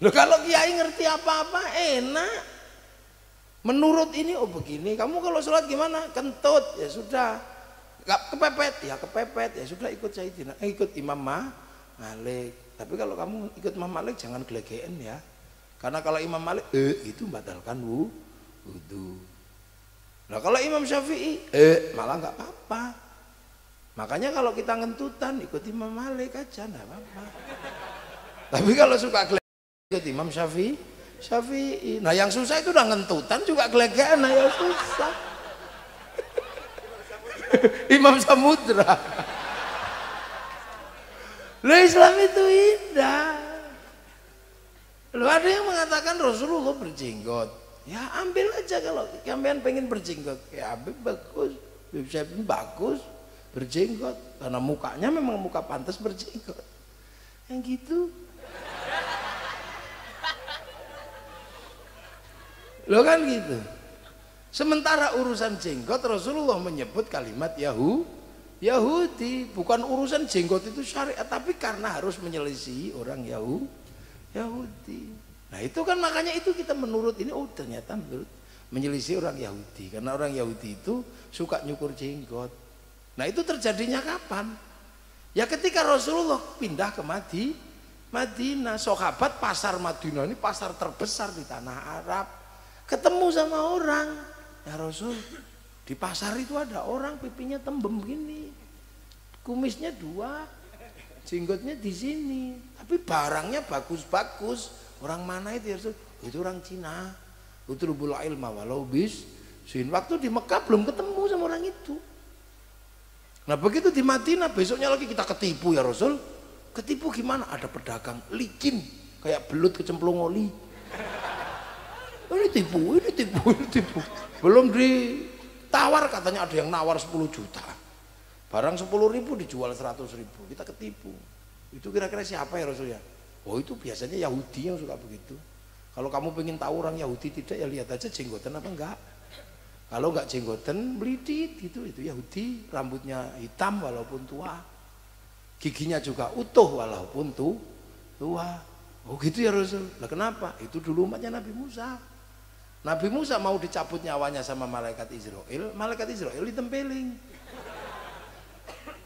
Loh kalau kiai ngerti apa-apa enak. Menurut ini oh begini, kamu kalau sholat gimana? Kentut, ya sudah. Gak kepepet, ya kepepet, ya sudah ikut Sayyidina, ikut Imam Malik. Tapi kalau kamu ikut Imam Malik jangan gelegean ya. Karena kalau Imam Malik itu membatalkan wudu. Nah kalau Imam Syafi'i malah nggak apa-apa. Makanya kalau kita ngentutan ikut Imam Malik aja nggak apa-apa. Tapi kalau suka gelegean ikut Imam Syafi'i. Nah yang susah itu udah ngentutan juga gelegean, nah ya susah. Imam Samudra. Loh Islam itu indah. Loh ada yang mengatakan Rasulullah berjenggot. Ya ambil aja kalau kalian pengen berjenggot. Ya ambil bagus. Saya bagus berjenggot. Karena mukanya memang muka pantas berjenggot. Yang gitu. Loh kan gitu. Sementara urusan jenggot Rasulullah menyebut kalimat Yahudi, bukan urusan jenggot itu syariat, tapi karena harus menyelisihi orang Yahudi. Nah itu kan makanya itu kita menurut ini ternyata menurut menyelisihi orang Yahudi, karena orang Yahudi itu suka nyukur jenggot. Nah itu terjadinya kapan? Ya ketika Rasulullah pindah ke Madinah, sahabat pasar Madinah ini pasar terbesar di tanah Arab. Ketemu sama orang, ya Rasul, di pasar itu ada orang pipinya tembem begini, kumisnya 2, jenggotnya di sini, tapi barangnya bagus-bagus. Orang mana itu ya Rasul? Itu orang Cina. Utlubul ilma walau bisin. Waktu di Mekah belum ketemu sama orang itu. Nah begitu di Madinah besoknya lagi kita ketipu ya Rasul. Ketipu gimana? Ada pedagang licin kayak belut kecemplung oli. Ini tipu. Belum ditawar katanya ada yang nawar 10 juta. Barang 10.000 dijual 100.000. Kita ketipu. Itu kira-kira siapa ya Rasul ya? Oh itu biasanya Yahudi yang suka begitu. Kalau kamu pengen tahu orang Yahudi tidak ya lihat aja jenggotan apa enggak. Kalau enggak jenggotan melidit gitu, itu Yahudi. Rambutnya hitam walaupun tua. Giginya juga utuh walaupun tua. Oh gitu ya Rasul. Lah kenapa? Itu dulu umatnya Nabi Musa. Nabi Musa mau dicabut nyawanya sama malaikat Israel ditempeling.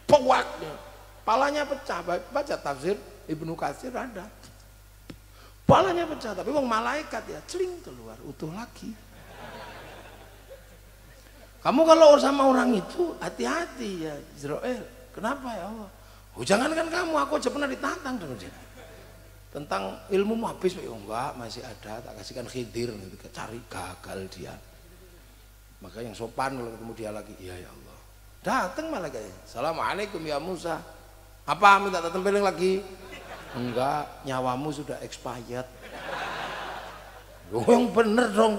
Pewak, palanya pecah. Baca tafsir Ibnu Katsir ada. Palanya pecah, tapi wong malaikat ya celing keluar utuh lagi. Kamu kalau sama orang itu hati-hati ya Israel. Kenapa ya Allah? Oh jangankan kamu, aku aja pernah ditantang dengan dia. Tentang ilmu habis, oh enggak masih ada, tak kasihkan Khidir, cari gagal dia. Maka yang sopan kalau ketemu dia lagi, iya ya Allah. Datang malaikatnya, Assalamualaikum ya Musa. Apa minta tempelin lagi? Enggak, nyawamu sudah expired. Oh yang bener dong.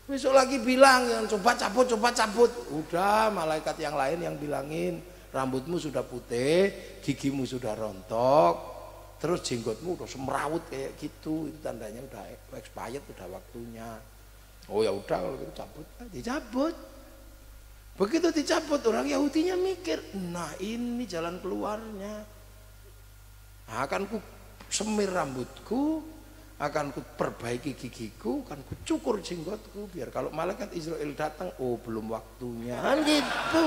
Besok lagi bilang yang coba cabut. Udah malaikat yang lain yang bilangin rambutmu sudah putih, gigimu sudah rontok. Terus jenggotmu udah semrawut kayak gitu, itu tandanya udah expired, udah waktunya. Oh ya udah kalau gitu cabut, dicabut. Begitu dicabut orang Yahudinya mikir, nah ini jalan keluarnya. Akan ku semir rambutku, akan ku perbaiki gigiku, akan ku cukur jenggotku biar kalau malaikat Israel datang, oh belum waktunya, kan gitu.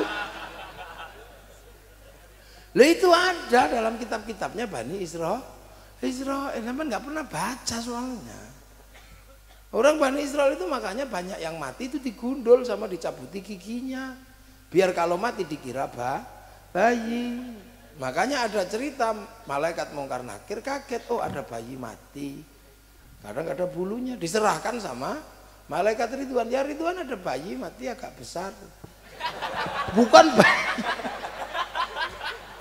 Lah itu ada dalam kitab-kitabnya Bani Israel, namun nggak pernah baca soalnya. Orang Bani Israel itu makanya banyak yang mati itu digundul sama dicabuti giginya, biar kalau mati dikira bayi. Makanya ada cerita malaikat Mungkar Nakir kaget, oh ada bayi mati, kadang ada bulunya, diserahkan sama malaikat Ridwan. Ya Ridwan ada bayi mati agak besar, bukan bayi.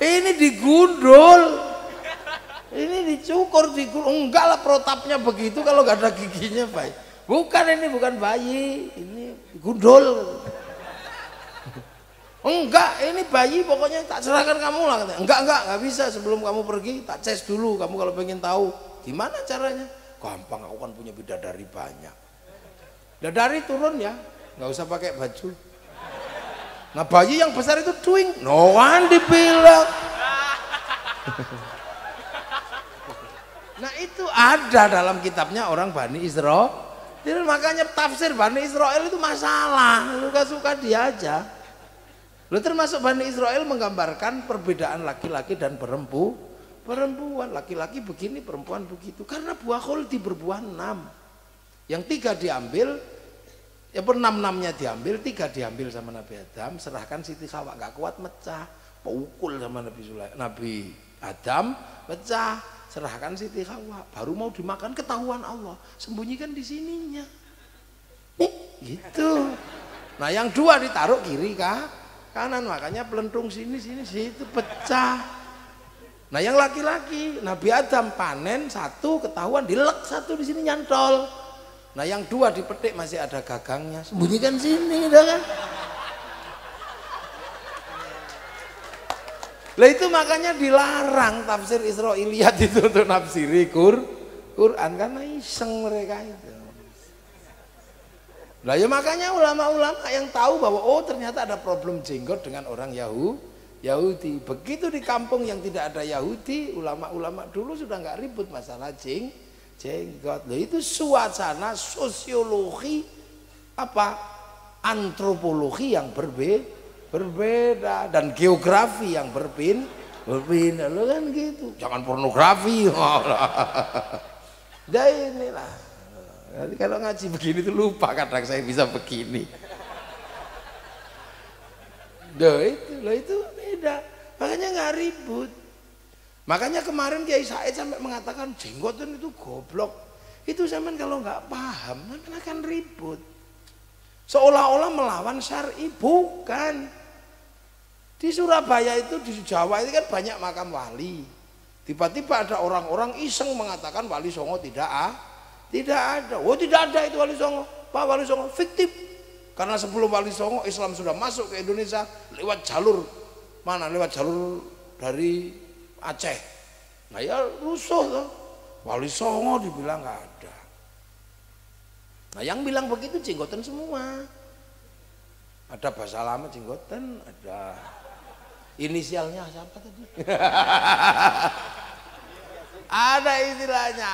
Ini digundul, ini dicukur, enggak lah protapnya begitu kalau nggak ada giginya baik. Bukan, ini bukan bayi, ini gundul. Enggak, ini bayi pokoknya tak serahkan kamu lah. Enggak bisa, sebelum kamu pergi tak ces dulu, kamu kalau pengen tahu gimana caranya. Gampang, aku kan punya bidadari banyak. Bidadari turun ya, nggak usah pakai baju. Nah bayi yang besar itu doing, no one dibilang. Nah itu ada dalam kitabnya orang Bani Israil. Jadi makanya tafsir Bani Israil itu masalah, suka-suka dia aja. Lo termasuk Bani Israil menggambarkan perbedaan laki-laki dan perempuan. Laki-laki begini, perempuan begitu. Karena buah khuldi berbuah 6. Yang 3 diambil, ya 6-6-nya diambil, 3 diambil sama Nabi Adam, serahkan Siti Hawa, gak kuat mecah, pukul sama Nabi Adam, pecah, serahkan Siti Hawa, baru mau dimakan ketahuan Allah, sembunyikan di sininya, gitu. Nah yang 2 ditaruh kiri kanan, makanya pelentung sini situ pecah. Nah yang laki-laki Nabi Adam panen 1 ketahuan, dilek 1 di sini nyantol. Nah yang 2 dipetik masih ada gagangnya, sembunyikan sini, udah kan? Lah itu makanya dilarang tafsir Israiliyat itu untuk nafsiri Quran karena iseng mereka itu. Lah ya makanya ulama-ulama yang tahu bahwa oh ternyata ada problem jenggot dengan orang Yahudi. Begitu di kampung yang tidak ada Yahudi, ulama-ulama dulu sudah nggak ribut masalah jenggot. Lah itu suasana sosiologi antropologi yang berbeda dan geografi yang berbeda. Lo kan gitu. Jangan pornografi. Dah inilah. Jadi kalau ngaji begini tuh lupa kadang saya bisa begini. Itu beda. Makanya nggak ribut. Makanya kemarin Kiai Said sampai mengatakan jenggotan itu goblok. Itu zaman kalau nggak paham, zaman akan ribut. Seolah-olah melawan syar'i, bukan. Di Surabaya itu, di Jawa itu kan banyak makam wali. Tiba-tiba ada orang-orang iseng mengatakan Wali Songo tidak ada. Oh tidak ada itu Wali Songo. Pak, Wali Songo fiktif. Karena sebelum Wali Songo Islam sudah masuk ke Indonesia lewat jalur mana? Lewat jalur dari Aceh. Nah ya rusuh loh. Wali Songo dibilang nggak ada. Nah yang bilang begitu jenggotan semua. Ada bahasa lama jenggotan, ada inisialnya siapa tadi? Ada istilahnya,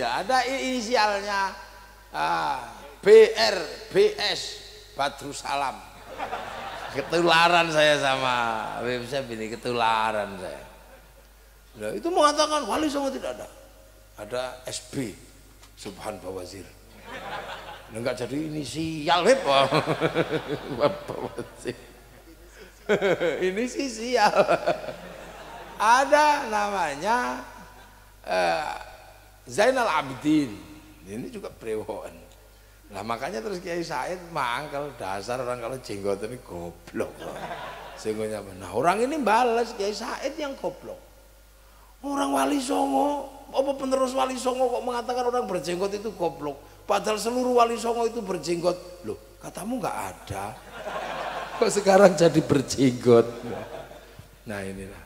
ada inisialnya BR, BS, Badrus Salam. Ketularan saya sama website ini, ketularan saya. Nah, itu mengatakan Wali Songo tidak ada. Ada SB, Subhan Bawazir. Enggak jadi inisial Pak Bawazir. Ini sih sial. Ada namanya Zainal Abidin. Ini juga brewokan. Nah makanya terus Kiai Said mangkel, dasar orang kalau jenggotan ini goblok. Sehingga nah orang ini balas Kiai Said yang goblok. Orang Wali Songo, apa penerus Wali Songo kok mengatakan orang berjenggot itu goblok? Padahal seluruh Wali Songo itu berjenggot. Loh, katamu nggak ada. Kok sekarang jadi berjenggot? Nah inilah.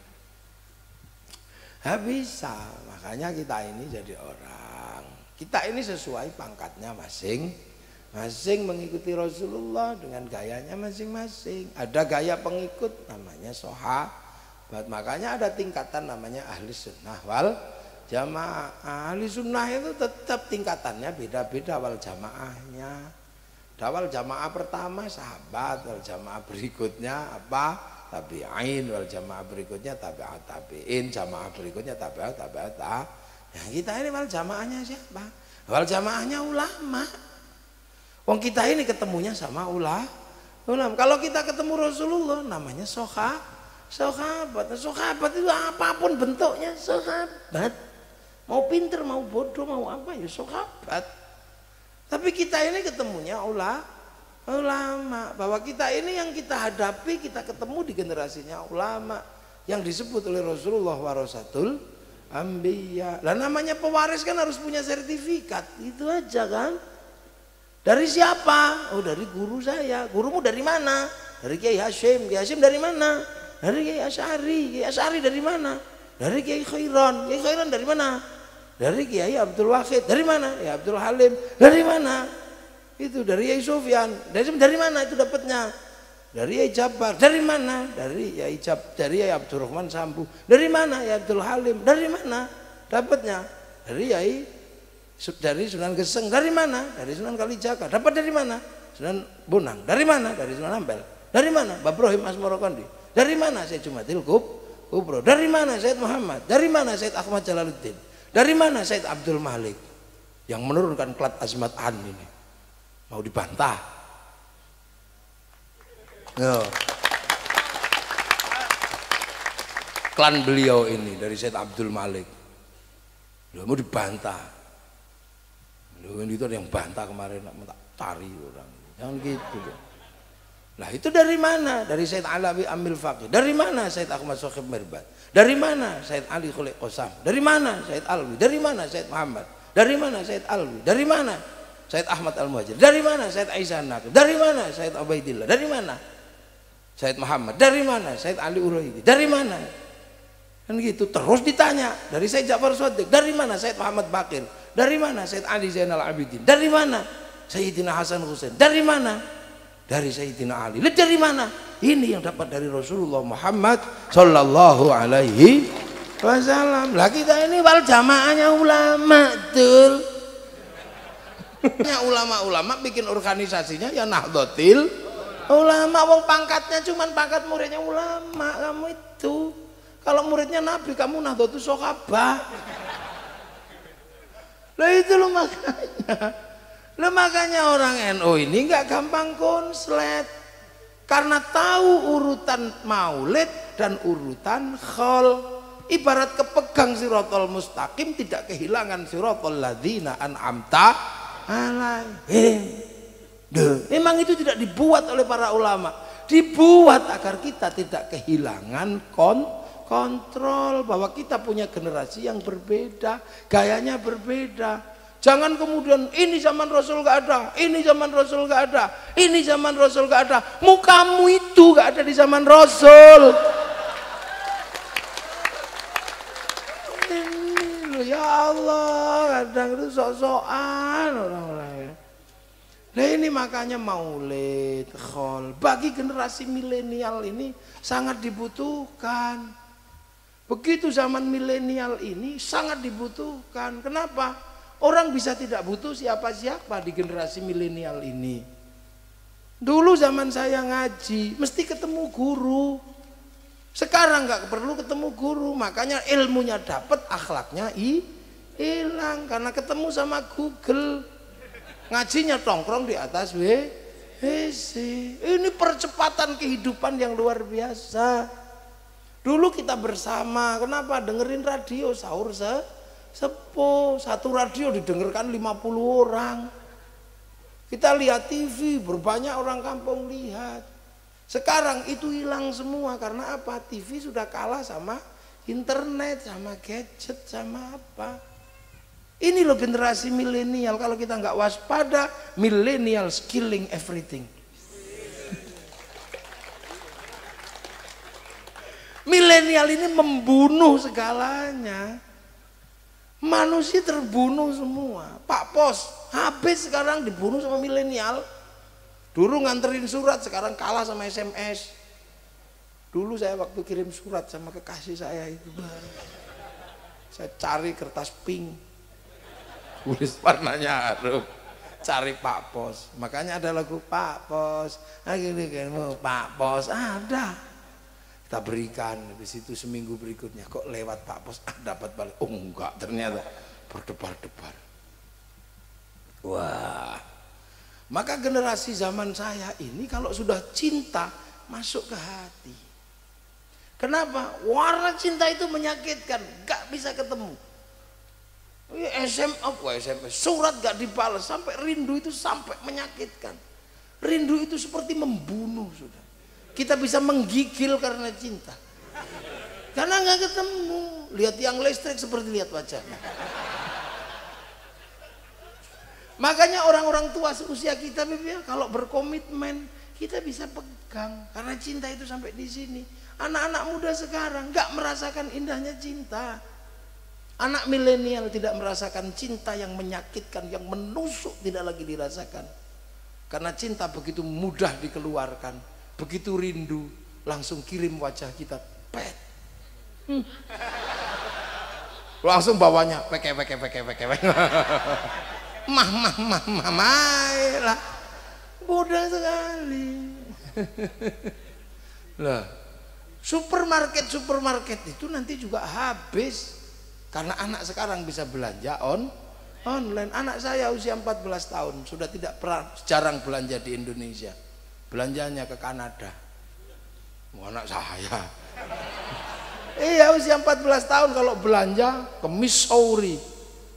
Bisa, makanya kita ini jadi orang. Kita ini sesuai pangkatnya masing-masing mengikuti Rasulullah dengan gayanya masing-masing. Ada gaya pengikut namanya sahabat. Makanya ada tingkatan namanya ahli sunnah wal jamaah. Ahli sunnah itu tetap tingkatannya beda-beda wal jamaahnya. Wal jamaah pertama sahabat, wal jamaah berikutnya apa? Tabi'in, wal jamaah berikutnya tabi'at tabi'in, jamaah berikutnya tabi'at tabi'at. Nah, kita ini wal jamaahnya siapa? Wal jamaahnya ulama. Wong kita ini ketemunya sama ulama. Kalau kita ketemu Rasulullah namanya sahabat. Sahabat itu apapun bentuknya sahabat. Mau pinter, mau bodoh, mau apa ya sahabat. Tapi kita ini ketemunya ulama, bahwa kita ini yang kita hadapi, kita ketemu di generasinya ulama yang disebut oleh Rasulullah warasatul anbiya. Lah namanya pewaris kan harus punya sertifikat, itu aja kan. Dari siapa? Oh dari guru saya. Gurumu dari mana? Dari Kiai Hasyim. Kiai Hasyim dari mana? Dari Kiai Asy'ari. Kiai Asy'ari dari mana? Dari Kiai Khairon. Kiai Khairon dari mana? Dari Kiai Abdul Wahid. Dari mana? Ya Abdul Halim. Dari mana? Itu dari Kiai Sufyan. Dari mana itu dapatnya? Dari Kiai Jabar. Dari mana? Dari Kiai Abdurrahman Sambu. Dari mana? Ya Abdul Halim. Dari mana dapatnya? Dari Sunan Geseng. Dari mana? Dari Sunan Kalijaga. Dapat dari mana? Sunan Bonang. Dari mana? Dari Sunan Ampel. Dari mana? Babrohim Asmorokondi. Dari mana? Syed Jumatil Kubro. Dari mana? Syed Muhammad. Dari mana? Syed Ahmad Jalaluddin. Dari mana? Syed Abdul Malik. Yang menurunkan Klat Azmat An ini. Mau dibantah. Yo. Klan beliau ini dari Syed Abdul Malik. Mau dibantah. Ini itu ada yang bantah kemarin, tak cari orang, jangan gitu. Nah itu dari mana? Dari Said Alawi Amil Faqih. Dari mana Said Ahmad Sokhib Mirbat? Dari mana Said Ali Khuliq Qasam? Dari mana Said Alwi? Dari mana Said Muhammad? Dari mana Said Alwi? Dari mana Said Ahmad Al-Muhajir? Dari mana Said Aisyah Naqib? Dari mana Said Ubaidillah? Dari mana Said Muhammad? Dari mana Said Ali Uraidi? Dari mana? Kan gitu terus ditanya. Dari Said Ja'far Shadiq. Dari mana Said Muhammad Bakir? Dari mana Said Ali Zainal Abidin? Dari mana Sayyidina Hasan Husain? Dari mana? Dari Sayyidina Ali. Dari mana? Ini yang dapat dari Rasulullah Muhammad sallallahu alaihi wasallam. Lah kita ini wal jamaahnya ulama, betul. Ulama-ulama bikin organisasinya ya Nahdlatul Ulama. Wong pangkatnya cuman pangkat muridnya ulama. Kamu itu kalau muridnya Nabi, kamu Nahdlatul Sahabah. Lah itu lo makanya orang NU ini nggak gampang konslet karena tahu urutan maulid dan urutan khol. Ibarat kepegang sirotol mustaqim tidak kehilangan sirotol ladzina an'amta alaihim. Memang itu tidak dibuat oleh para ulama, dibuat agar kita tidak kehilangan kontrol bahwa kita punya generasi yang berbeda, gayanya berbeda. Jangan kemudian ini zaman Rasul gak ada, ini zaman Rasul gak ada, ini zaman Rasul gak ada. Mukamu itu gak ada di zaman Rasul. Ini loh ya Allah, kadang itu sok-sokan orang-orang. Nah ini makanya maulid, khol bagi generasi milenial ini sangat dibutuhkan. Begitu zaman milenial ini sangat dibutuhkan. Kenapa? Orang bisa tidak butuh siapa-siapa di generasi milenial ini. Dulu zaman saya ngaji mesti ketemu guru. Sekarang nggak perlu ketemu guru, makanya ilmunya dapat, akhlaknya hilang karena ketemu sama Google. Ngajinya tongkrong di atas WC. Ini percepatan kehidupan yang luar biasa. Dulu kita bersama, kenapa? Dengerin radio sahur sepuh, satu radio didengarkan 50 orang. Kita lihat TV, berbanyak orang kampung lihat. Sekarang itu hilang semua karena apa? TV sudah kalah sama internet, sama gadget, sama apa. Ini loh generasi milenial, kalau kita nggak waspada, milenial killing everything. Milenial ini membunuh segalanya. Manusia terbunuh semua. Pak Pos habis sekarang dibunuh sama milenial. Dulu nganterin surat, sekarang kalah sama SMS. Dulu saya waktu kirim surat sama kekasih saya itu, saya cari kertas pink, tulis warnanya harum, cari Pak Pos. Makanya ada lagu Pak Pos, Pak Pos ada. Kita berikan, habis itu seminggu berikutnya kok lewat Pak Pos dapat balik. Oh enggak, ternyata berdebar-debar. Wah, maka generasi zaman saya ini kalau sudah cinta masuk ke hati. Kenapa? Warna cinta itu menyakitkan, gak bisa ketemu. SMS, surat gak dibalas, sampai rindu itu sampai menyakitkan. Rindu itu seperti membunuh sudah. Kita bisa menggigil karena cinta. Karena nggak ketemu. Lihat tiang listrik seperti lihat wajahnya. Makanya orang-orang tua seusia kita kalau berkomitmen kita bisa pegang karena cinta itu sampai di sini. Anak-anak muda sekarang nggak merasakan indahnya cinta. Anak milenial tidak merasakan cinta yang menyakitkan, yang menusuk tidak lagi dirasakan. Karena cinta begitu mudah dikeluarkan, begitu rindu langsung kirim wajah kita, pet. Langsung bawanya, peke. Lah, mudah sekali. Lah, supermarket itu nanti juga habis karena anak sekarang bisa belanja online. Anak saya usia 14 tahun sudah jarang belanja di Indonesia, belanjanya ke Kanada. Anak saya iya usia 14 tahun kalau belanja ke Missouri.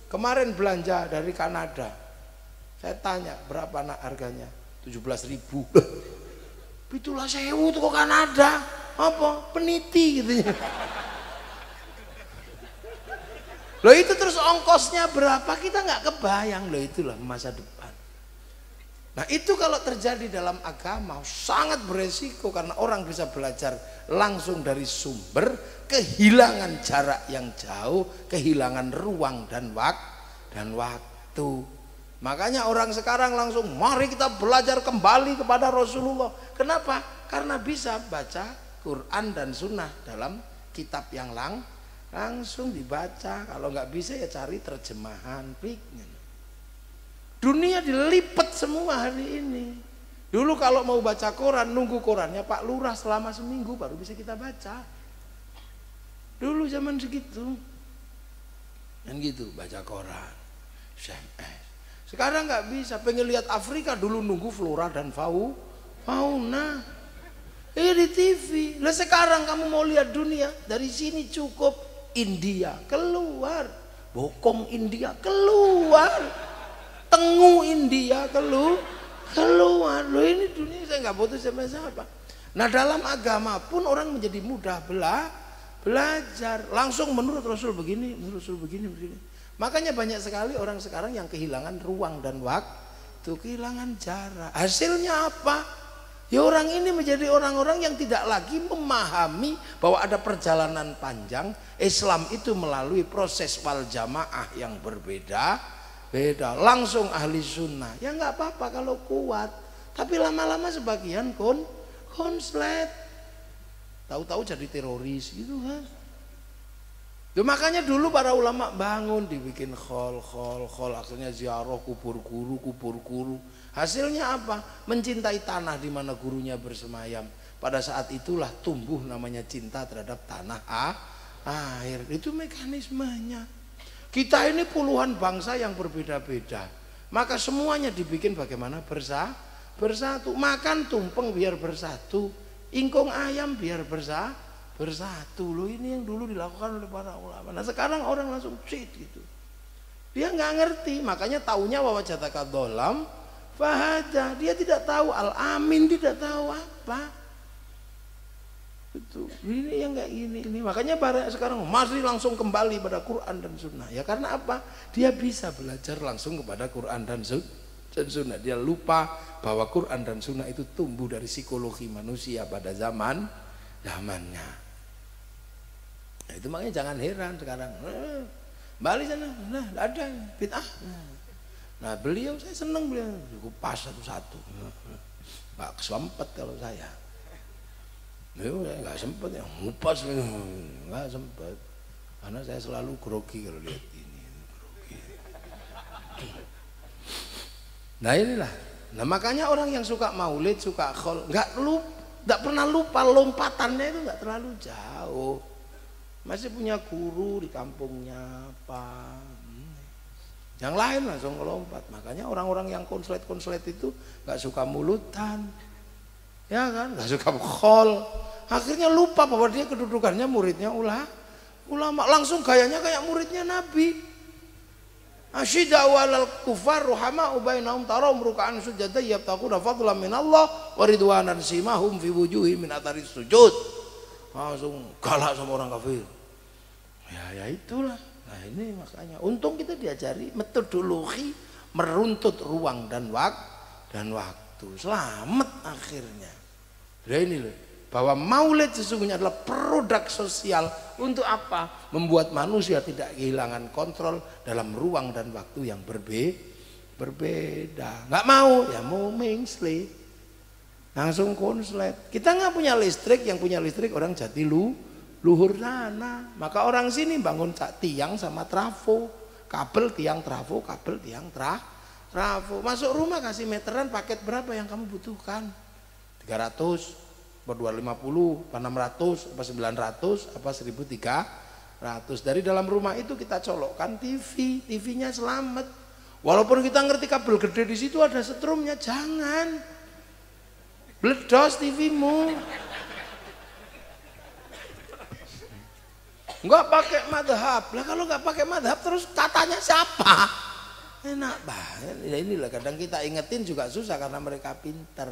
Kemarin belanja dari Kanada. Saya tanya berapa nak harganya? 17.000. Itulah sewu tuh ke Kanada. Apa? Peniti gitu. Loh itu terus ongkosnya berapa? Kita nggak kebayang. Loh itulah masa depan. Nah itu kalau terjadi dalam agama sangat beresiko karena orang bisa belajar langsung dari sumber, kehilangan jarak yang jauh, kehilangan ruang dan waktu. Makanya orang sekarang langsung mari kita belajar kembali kepada Rasulullah. Kenapa? Karena bisa baca Quran dan Sunnah dalam kitab yang langsung dibaca. Kalau nggak bisa ya cari terjemahan. Dunia dilipat semua hari ini. Dulu kalau mau baca koran, nunggu korannya Pak Lurah selama seminggu baru bisa kita baca. Dulu zaman segitu. Dan gitu baca koran. Sekarang nggak bisa. Pengen lihat Afrika dulu nunggu flora dan fauna. Di TV. Lah sekarang kamu mau lihat dunia dari sini cukup India keluar, bokong India keluar. Tengu India keluar. Loh ini dunia saya nggak butuh siapa-siapa. Nah dalam agama pun orang menjadi mudah belajar. Langsung menurut Rasul begini, menurut Rasul begini. Makanya banyak sekali orang sekarang yang kehilangan ruang dan waktu, kehilangan jarak. Hasilnya apa? Ya orang ini menjadi orang-orang yang tidak lagi memahami bahwa ada perjalanan panjang. Islam itu melalui proses wal jamaah yang beda. Langsung ahli sunnah ya nggak apa-apa kalau kuat, tapi lama-lama sebagian konslet, tahu-tahu jadi teroris gitu kan. Makanya dulu para ulama bangun dibikin khol, akhirnya ziarah kubur guru. Hasilnya apa? Mencintai tanah di mana gurunya bersemayam. Pada saat itulah tumbuh namanya cinta terhadap tanah air. Itu mekanismenya. Kita ini puluhan bangsa yang berbeda-beda. Maka semuanya dibikin bagaimana bersatu. Makan tumpeng biar bersatu. Ingkung ayam biar bersatu. Loh ini yang dulu dilakukan oleh para ulama. Nah sekarang orang langsung cheat gitu. Dia nggak ngerti. Makanya taunya wawajataka dolam fahadah. Dia tidak tahu al-amin, tidak tahu apa. Itu ini yang kayak gini ini. Makanya para sekarang masih langsung kembali pada Quran dan Sunnah. Ya karena apa? Dia bisa belajar langsung kepada Quran dan Sunnah. Dia lupa bahwa Quran dan Sunnah itu tumbuh dari psikologi manusia pada zamannya. Nah, itu makanya jangan heran sekarang. Balik sana, nah ada bid'ah. Nah beliau saya senang beliau kupas satu-satu. Nggak sempet kalau saya. Nggak sempet ya ngupas, nggak sempet karena saya selalu grogi kalau lihat ini grogi. Nah inilah, nah makanya orang yang suka maulid, suka khol, nggak pernah lupa lompatannya itu nggak terlalu jauh. Masih punya guru di kampungnya apa, yang lain langsung melompat. Makanya orang-orang yang konslet itu nggak suka mulutan. Ya kan, nggak suka khol, akhirnya lupa bahwa dia kedudukannya muridnya ulama, langsung gayanya kayak muridnya Nabi. Asyida'u 'alal kufar ruhama'u bainahum tarahum ruk'an sujada yabtaquna fadlan minallah wa ridwanan simahum fi wujuhihim min atharis sujud. Langsung galak sama orang kafir. Ya itulah. Nah ini makanya untung kita diajari metodologi meruntut ruang dan waktu. Selamat akhirnya. Nah ini loh, bahwa maulid sesungguhnya adalah produk sosial. Untuk apa? Membuat manusia tidak kehilangan kontrol dalam ruang dan waktu yang berbeda. Nggak mau, ya mau mengsle, langsung konslet. Kita nggak punya listrik, yang punya listrik orang luhur sana. Maka orang sini bangun tiang sama trafo, kabel tiang trafo, kabel tiang trafo. Masuk rumah kasih meteran, paket berapa yang kamu butuhkan? 300, apa 250, apa 600, apa 900, apa 1300. Dari dalam rumah itu kita colokkan TV, TV-nya selamat. Walaupun kita ngerti kabel gede di situ ada setrumnya, jangan bledos TV-mu. Enggak pakai madhab. Lah kalau enggak pakai madhab terus katanya siapa? Enak banget. Ya inilah kadang kita ingetin juga susah karena mereka pinter,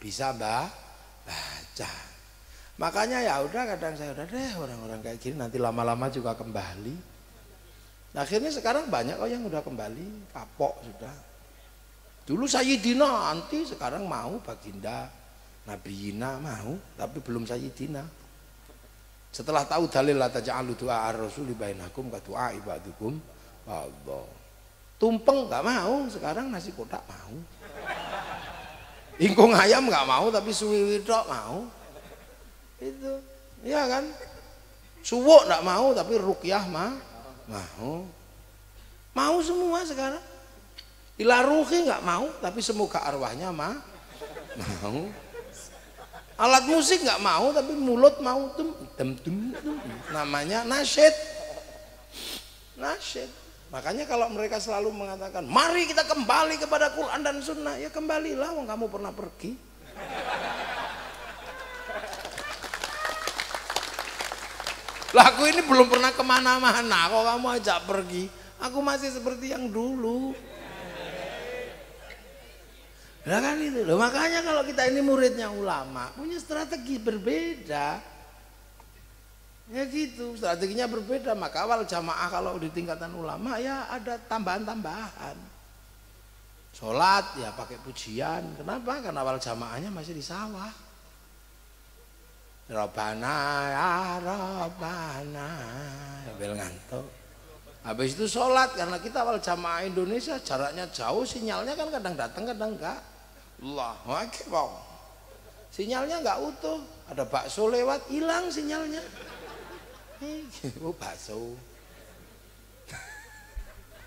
bisa baca. Makanya ya udah, kadang saya udah deh orang-orang kayak gini nanti lama-lama juga kembali. Nah, akhirnya sekarang banyak yang udah kembali, kapok sudah. Dulu Sayyidina anti, sekarang mau Baginda, Nabiyina mau, tapi belum Sayyidina. Setelah tahu dalil la taj'alu du'a ar-rasuli bainakum ka du'a ibadukum Allah. Tumpeng nggak mau, sekarang nasi kotak mau. Ingkung ayam nggak mau, tapi suwiwi tok mau. Itu, iya kan? Suwuk nggak mau, tapi ruqyah mau semua sekarang. Ilaruhi nggak mau, tapi semoga arwahnya mau. Alat musik nggak mau, tapi mulut mau tum. Namanya nasyid. Makanya kalau mereka selalu mengatakan, mari kita kembali kepada Quran dan Sunnah, ya kembalilah, wong kamu pernah pergi. Lah aku ini belum pernah kemana-mana, kok kamu ajak pergi? Aku masih seperti yang dulu. Nah kan itu loh, makanya kalau kita ini muridnya ulama, punya strategi berbeda. Ya gitu, strateginya berbeda. Maka awal jamaah kalau di tingkatan ulama ya ada tambahan-tambahan. Sholat ya pakai pujian. Kenapa? Karena awal jamaahnya masih di sawah. Robana ya Robana, sambil ngantuk. Habis itu sholat, karena kita awal jamaah Indonesia jaraknya jauh, sinyalnya kan kadang datang kadang enggak. Allahu Akbar. Sinyalnya enggak utuh, ada bakso lewat hilang sinyalnya. Oh bakso.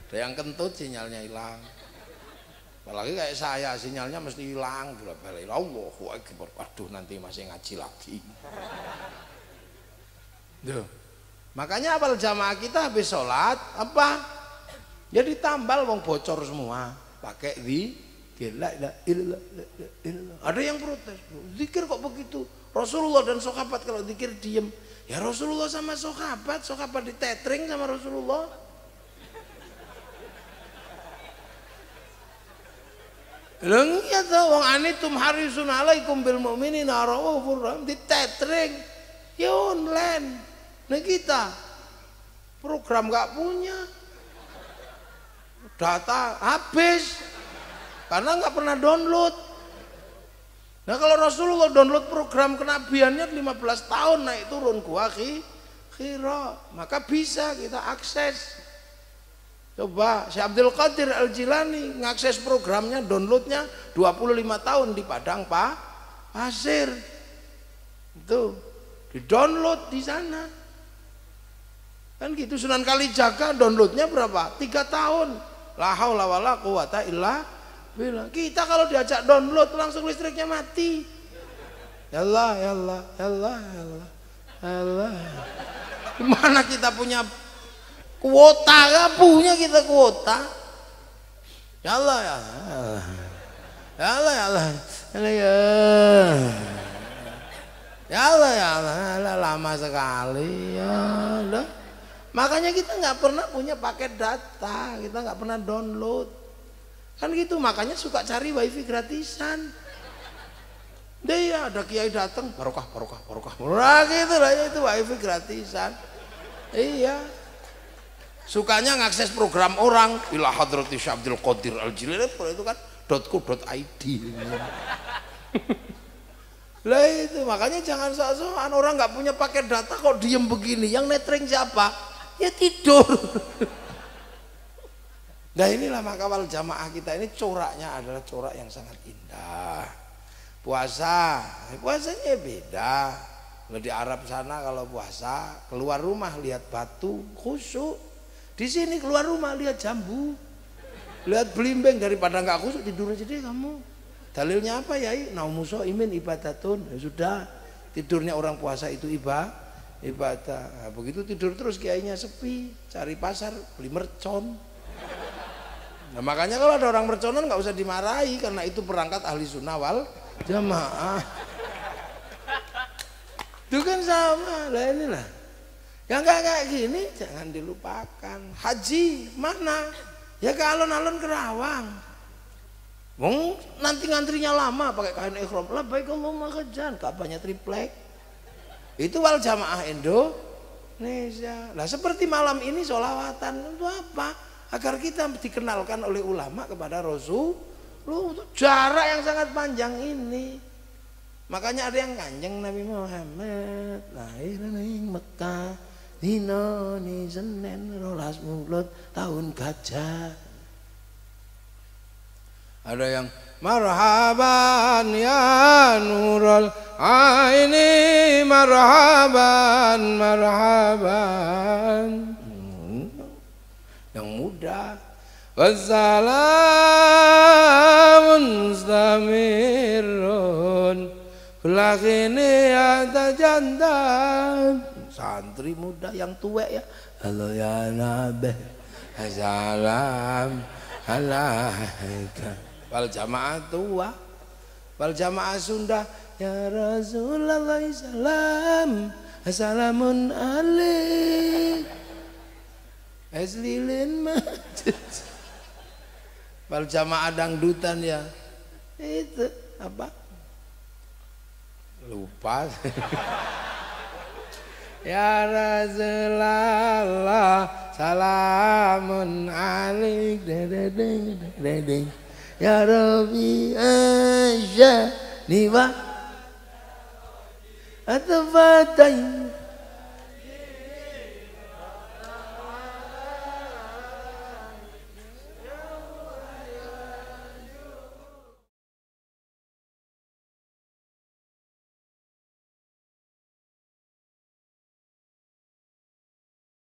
Ada yang kentut sinyalnya hilang. Apalagi kayak saya, sinyalnya mesti hilang bolak-balik. Allahu Akbar. Waduh, nanti masih ngaji lagi. Duh. Makanya apal jamaah kita habis sholat apa? Ya ditambal, wong bocor semua. Pakai ada yang protes. Zikir kok begitu? Rasulullah dan sahabat kalau zikir diem. Ya Rasulullah sama sahabat ditetring sama Rasulullah. Leng iya tuh, wong anitum harisun alaikum bil mu'minina raufur rahim, ditetring, ya online. Nah kita program gak punya, data habis karena nggak pernah download. Nah kalau Rasulullah download program kenabiannya 15 tahun naik turun Gua Hira, maka bisa kita akses. Coba Syekh Abdul Qadir Al-Jilani ngakses programnya, downloadnya 25 tahun di Padang Pasir. Itu di-download di sana. Kan gitu. Sunan Kalijaga downloadnya berapa? 3 tahun. La haula wala quwata illa billah. Kita kalau diajak download langsung listriknya mati. Ya Allah, ya Allah, ya Allah, ya Allah. Ya Allah. Gimana kita punya kuota, gak punya kita kuota. Ya Allah, ya Allah, ya Allah, ya Allah, ya Allah, ya Allah, lama sekali ya Allah. Makanya kita nggak pernah punya paket data, kita nggak pernah download, kan gitu. Makanya suka cari wifi gratisan. Dia ada kiai datang, barokah, nah gitu lah, itu wifi gratisan. Iya. Sukanya ngakses program orang ila hadrati Syekh Abdul Qadir Al-Jilani itu kan .co.id. Lah itu makanya jangan sok-sokan, orang nggak punya paket data kok diem begini. Yang netring siapa? Ya tidur. Nah inilah maka wal jamaah kita ini coraknya adalah corak yang sangat indah. Puasanya beda. Kalau di Arab sana kalau puasa keluar rumah lihat batu khusyuk. Di sini keluar rumah lihat jambu, lihat belimbing, daripada nggak khusyuk tidur aja deh kamu. Dalilnya apa ya? Naumuso imin ibadatun. Ya sudah, tidurnya orang puasa itu ibadah. Nah, begitu tidur terus kiainya sepi, cari pasar beli mercon. Nah makanya kalau ada orang merconan nggak usah dimarahi karena itu perangkat ahli sunnah wal jamaah. Itu kan sama lah inilah. Yang nggak kayak gini jangan dilupakan. Haji mana? Ya ke alun-alun Kerawang. Wong nanti ngantrinya lama pakai kain ihram. Labbaik Allahumma hajjan, Ka'bahnya triplek. Itu wal jamaah Indonesia. Lah seperti malam ini sholawatan itu apa? Agar kita dikenalkan oleh ulama kepada Rasulullah. Jarak yang sangat panjang ini. Makanya ada yang kanjeng Nabi Muhammad lahir di Mekah dina ni Senin 12 Mulud tahun gajah. Ada yang marhaban ya nurul aini marhaban marhaban. Yang muda wassalamun mustamirun kulakini ada jantan. Santri muda yang tua ya, halo ya nabi assalam alaika. Wal jamaah tua, wal jamaah Sunda ya Rasulullah salam assalamun alaik eslilin masjid. Wal jamaah dangdutan ya itu apa? Lupa. Ya Rasulullah salamun alaik dedeng ya Rabbi asya niwa atfatain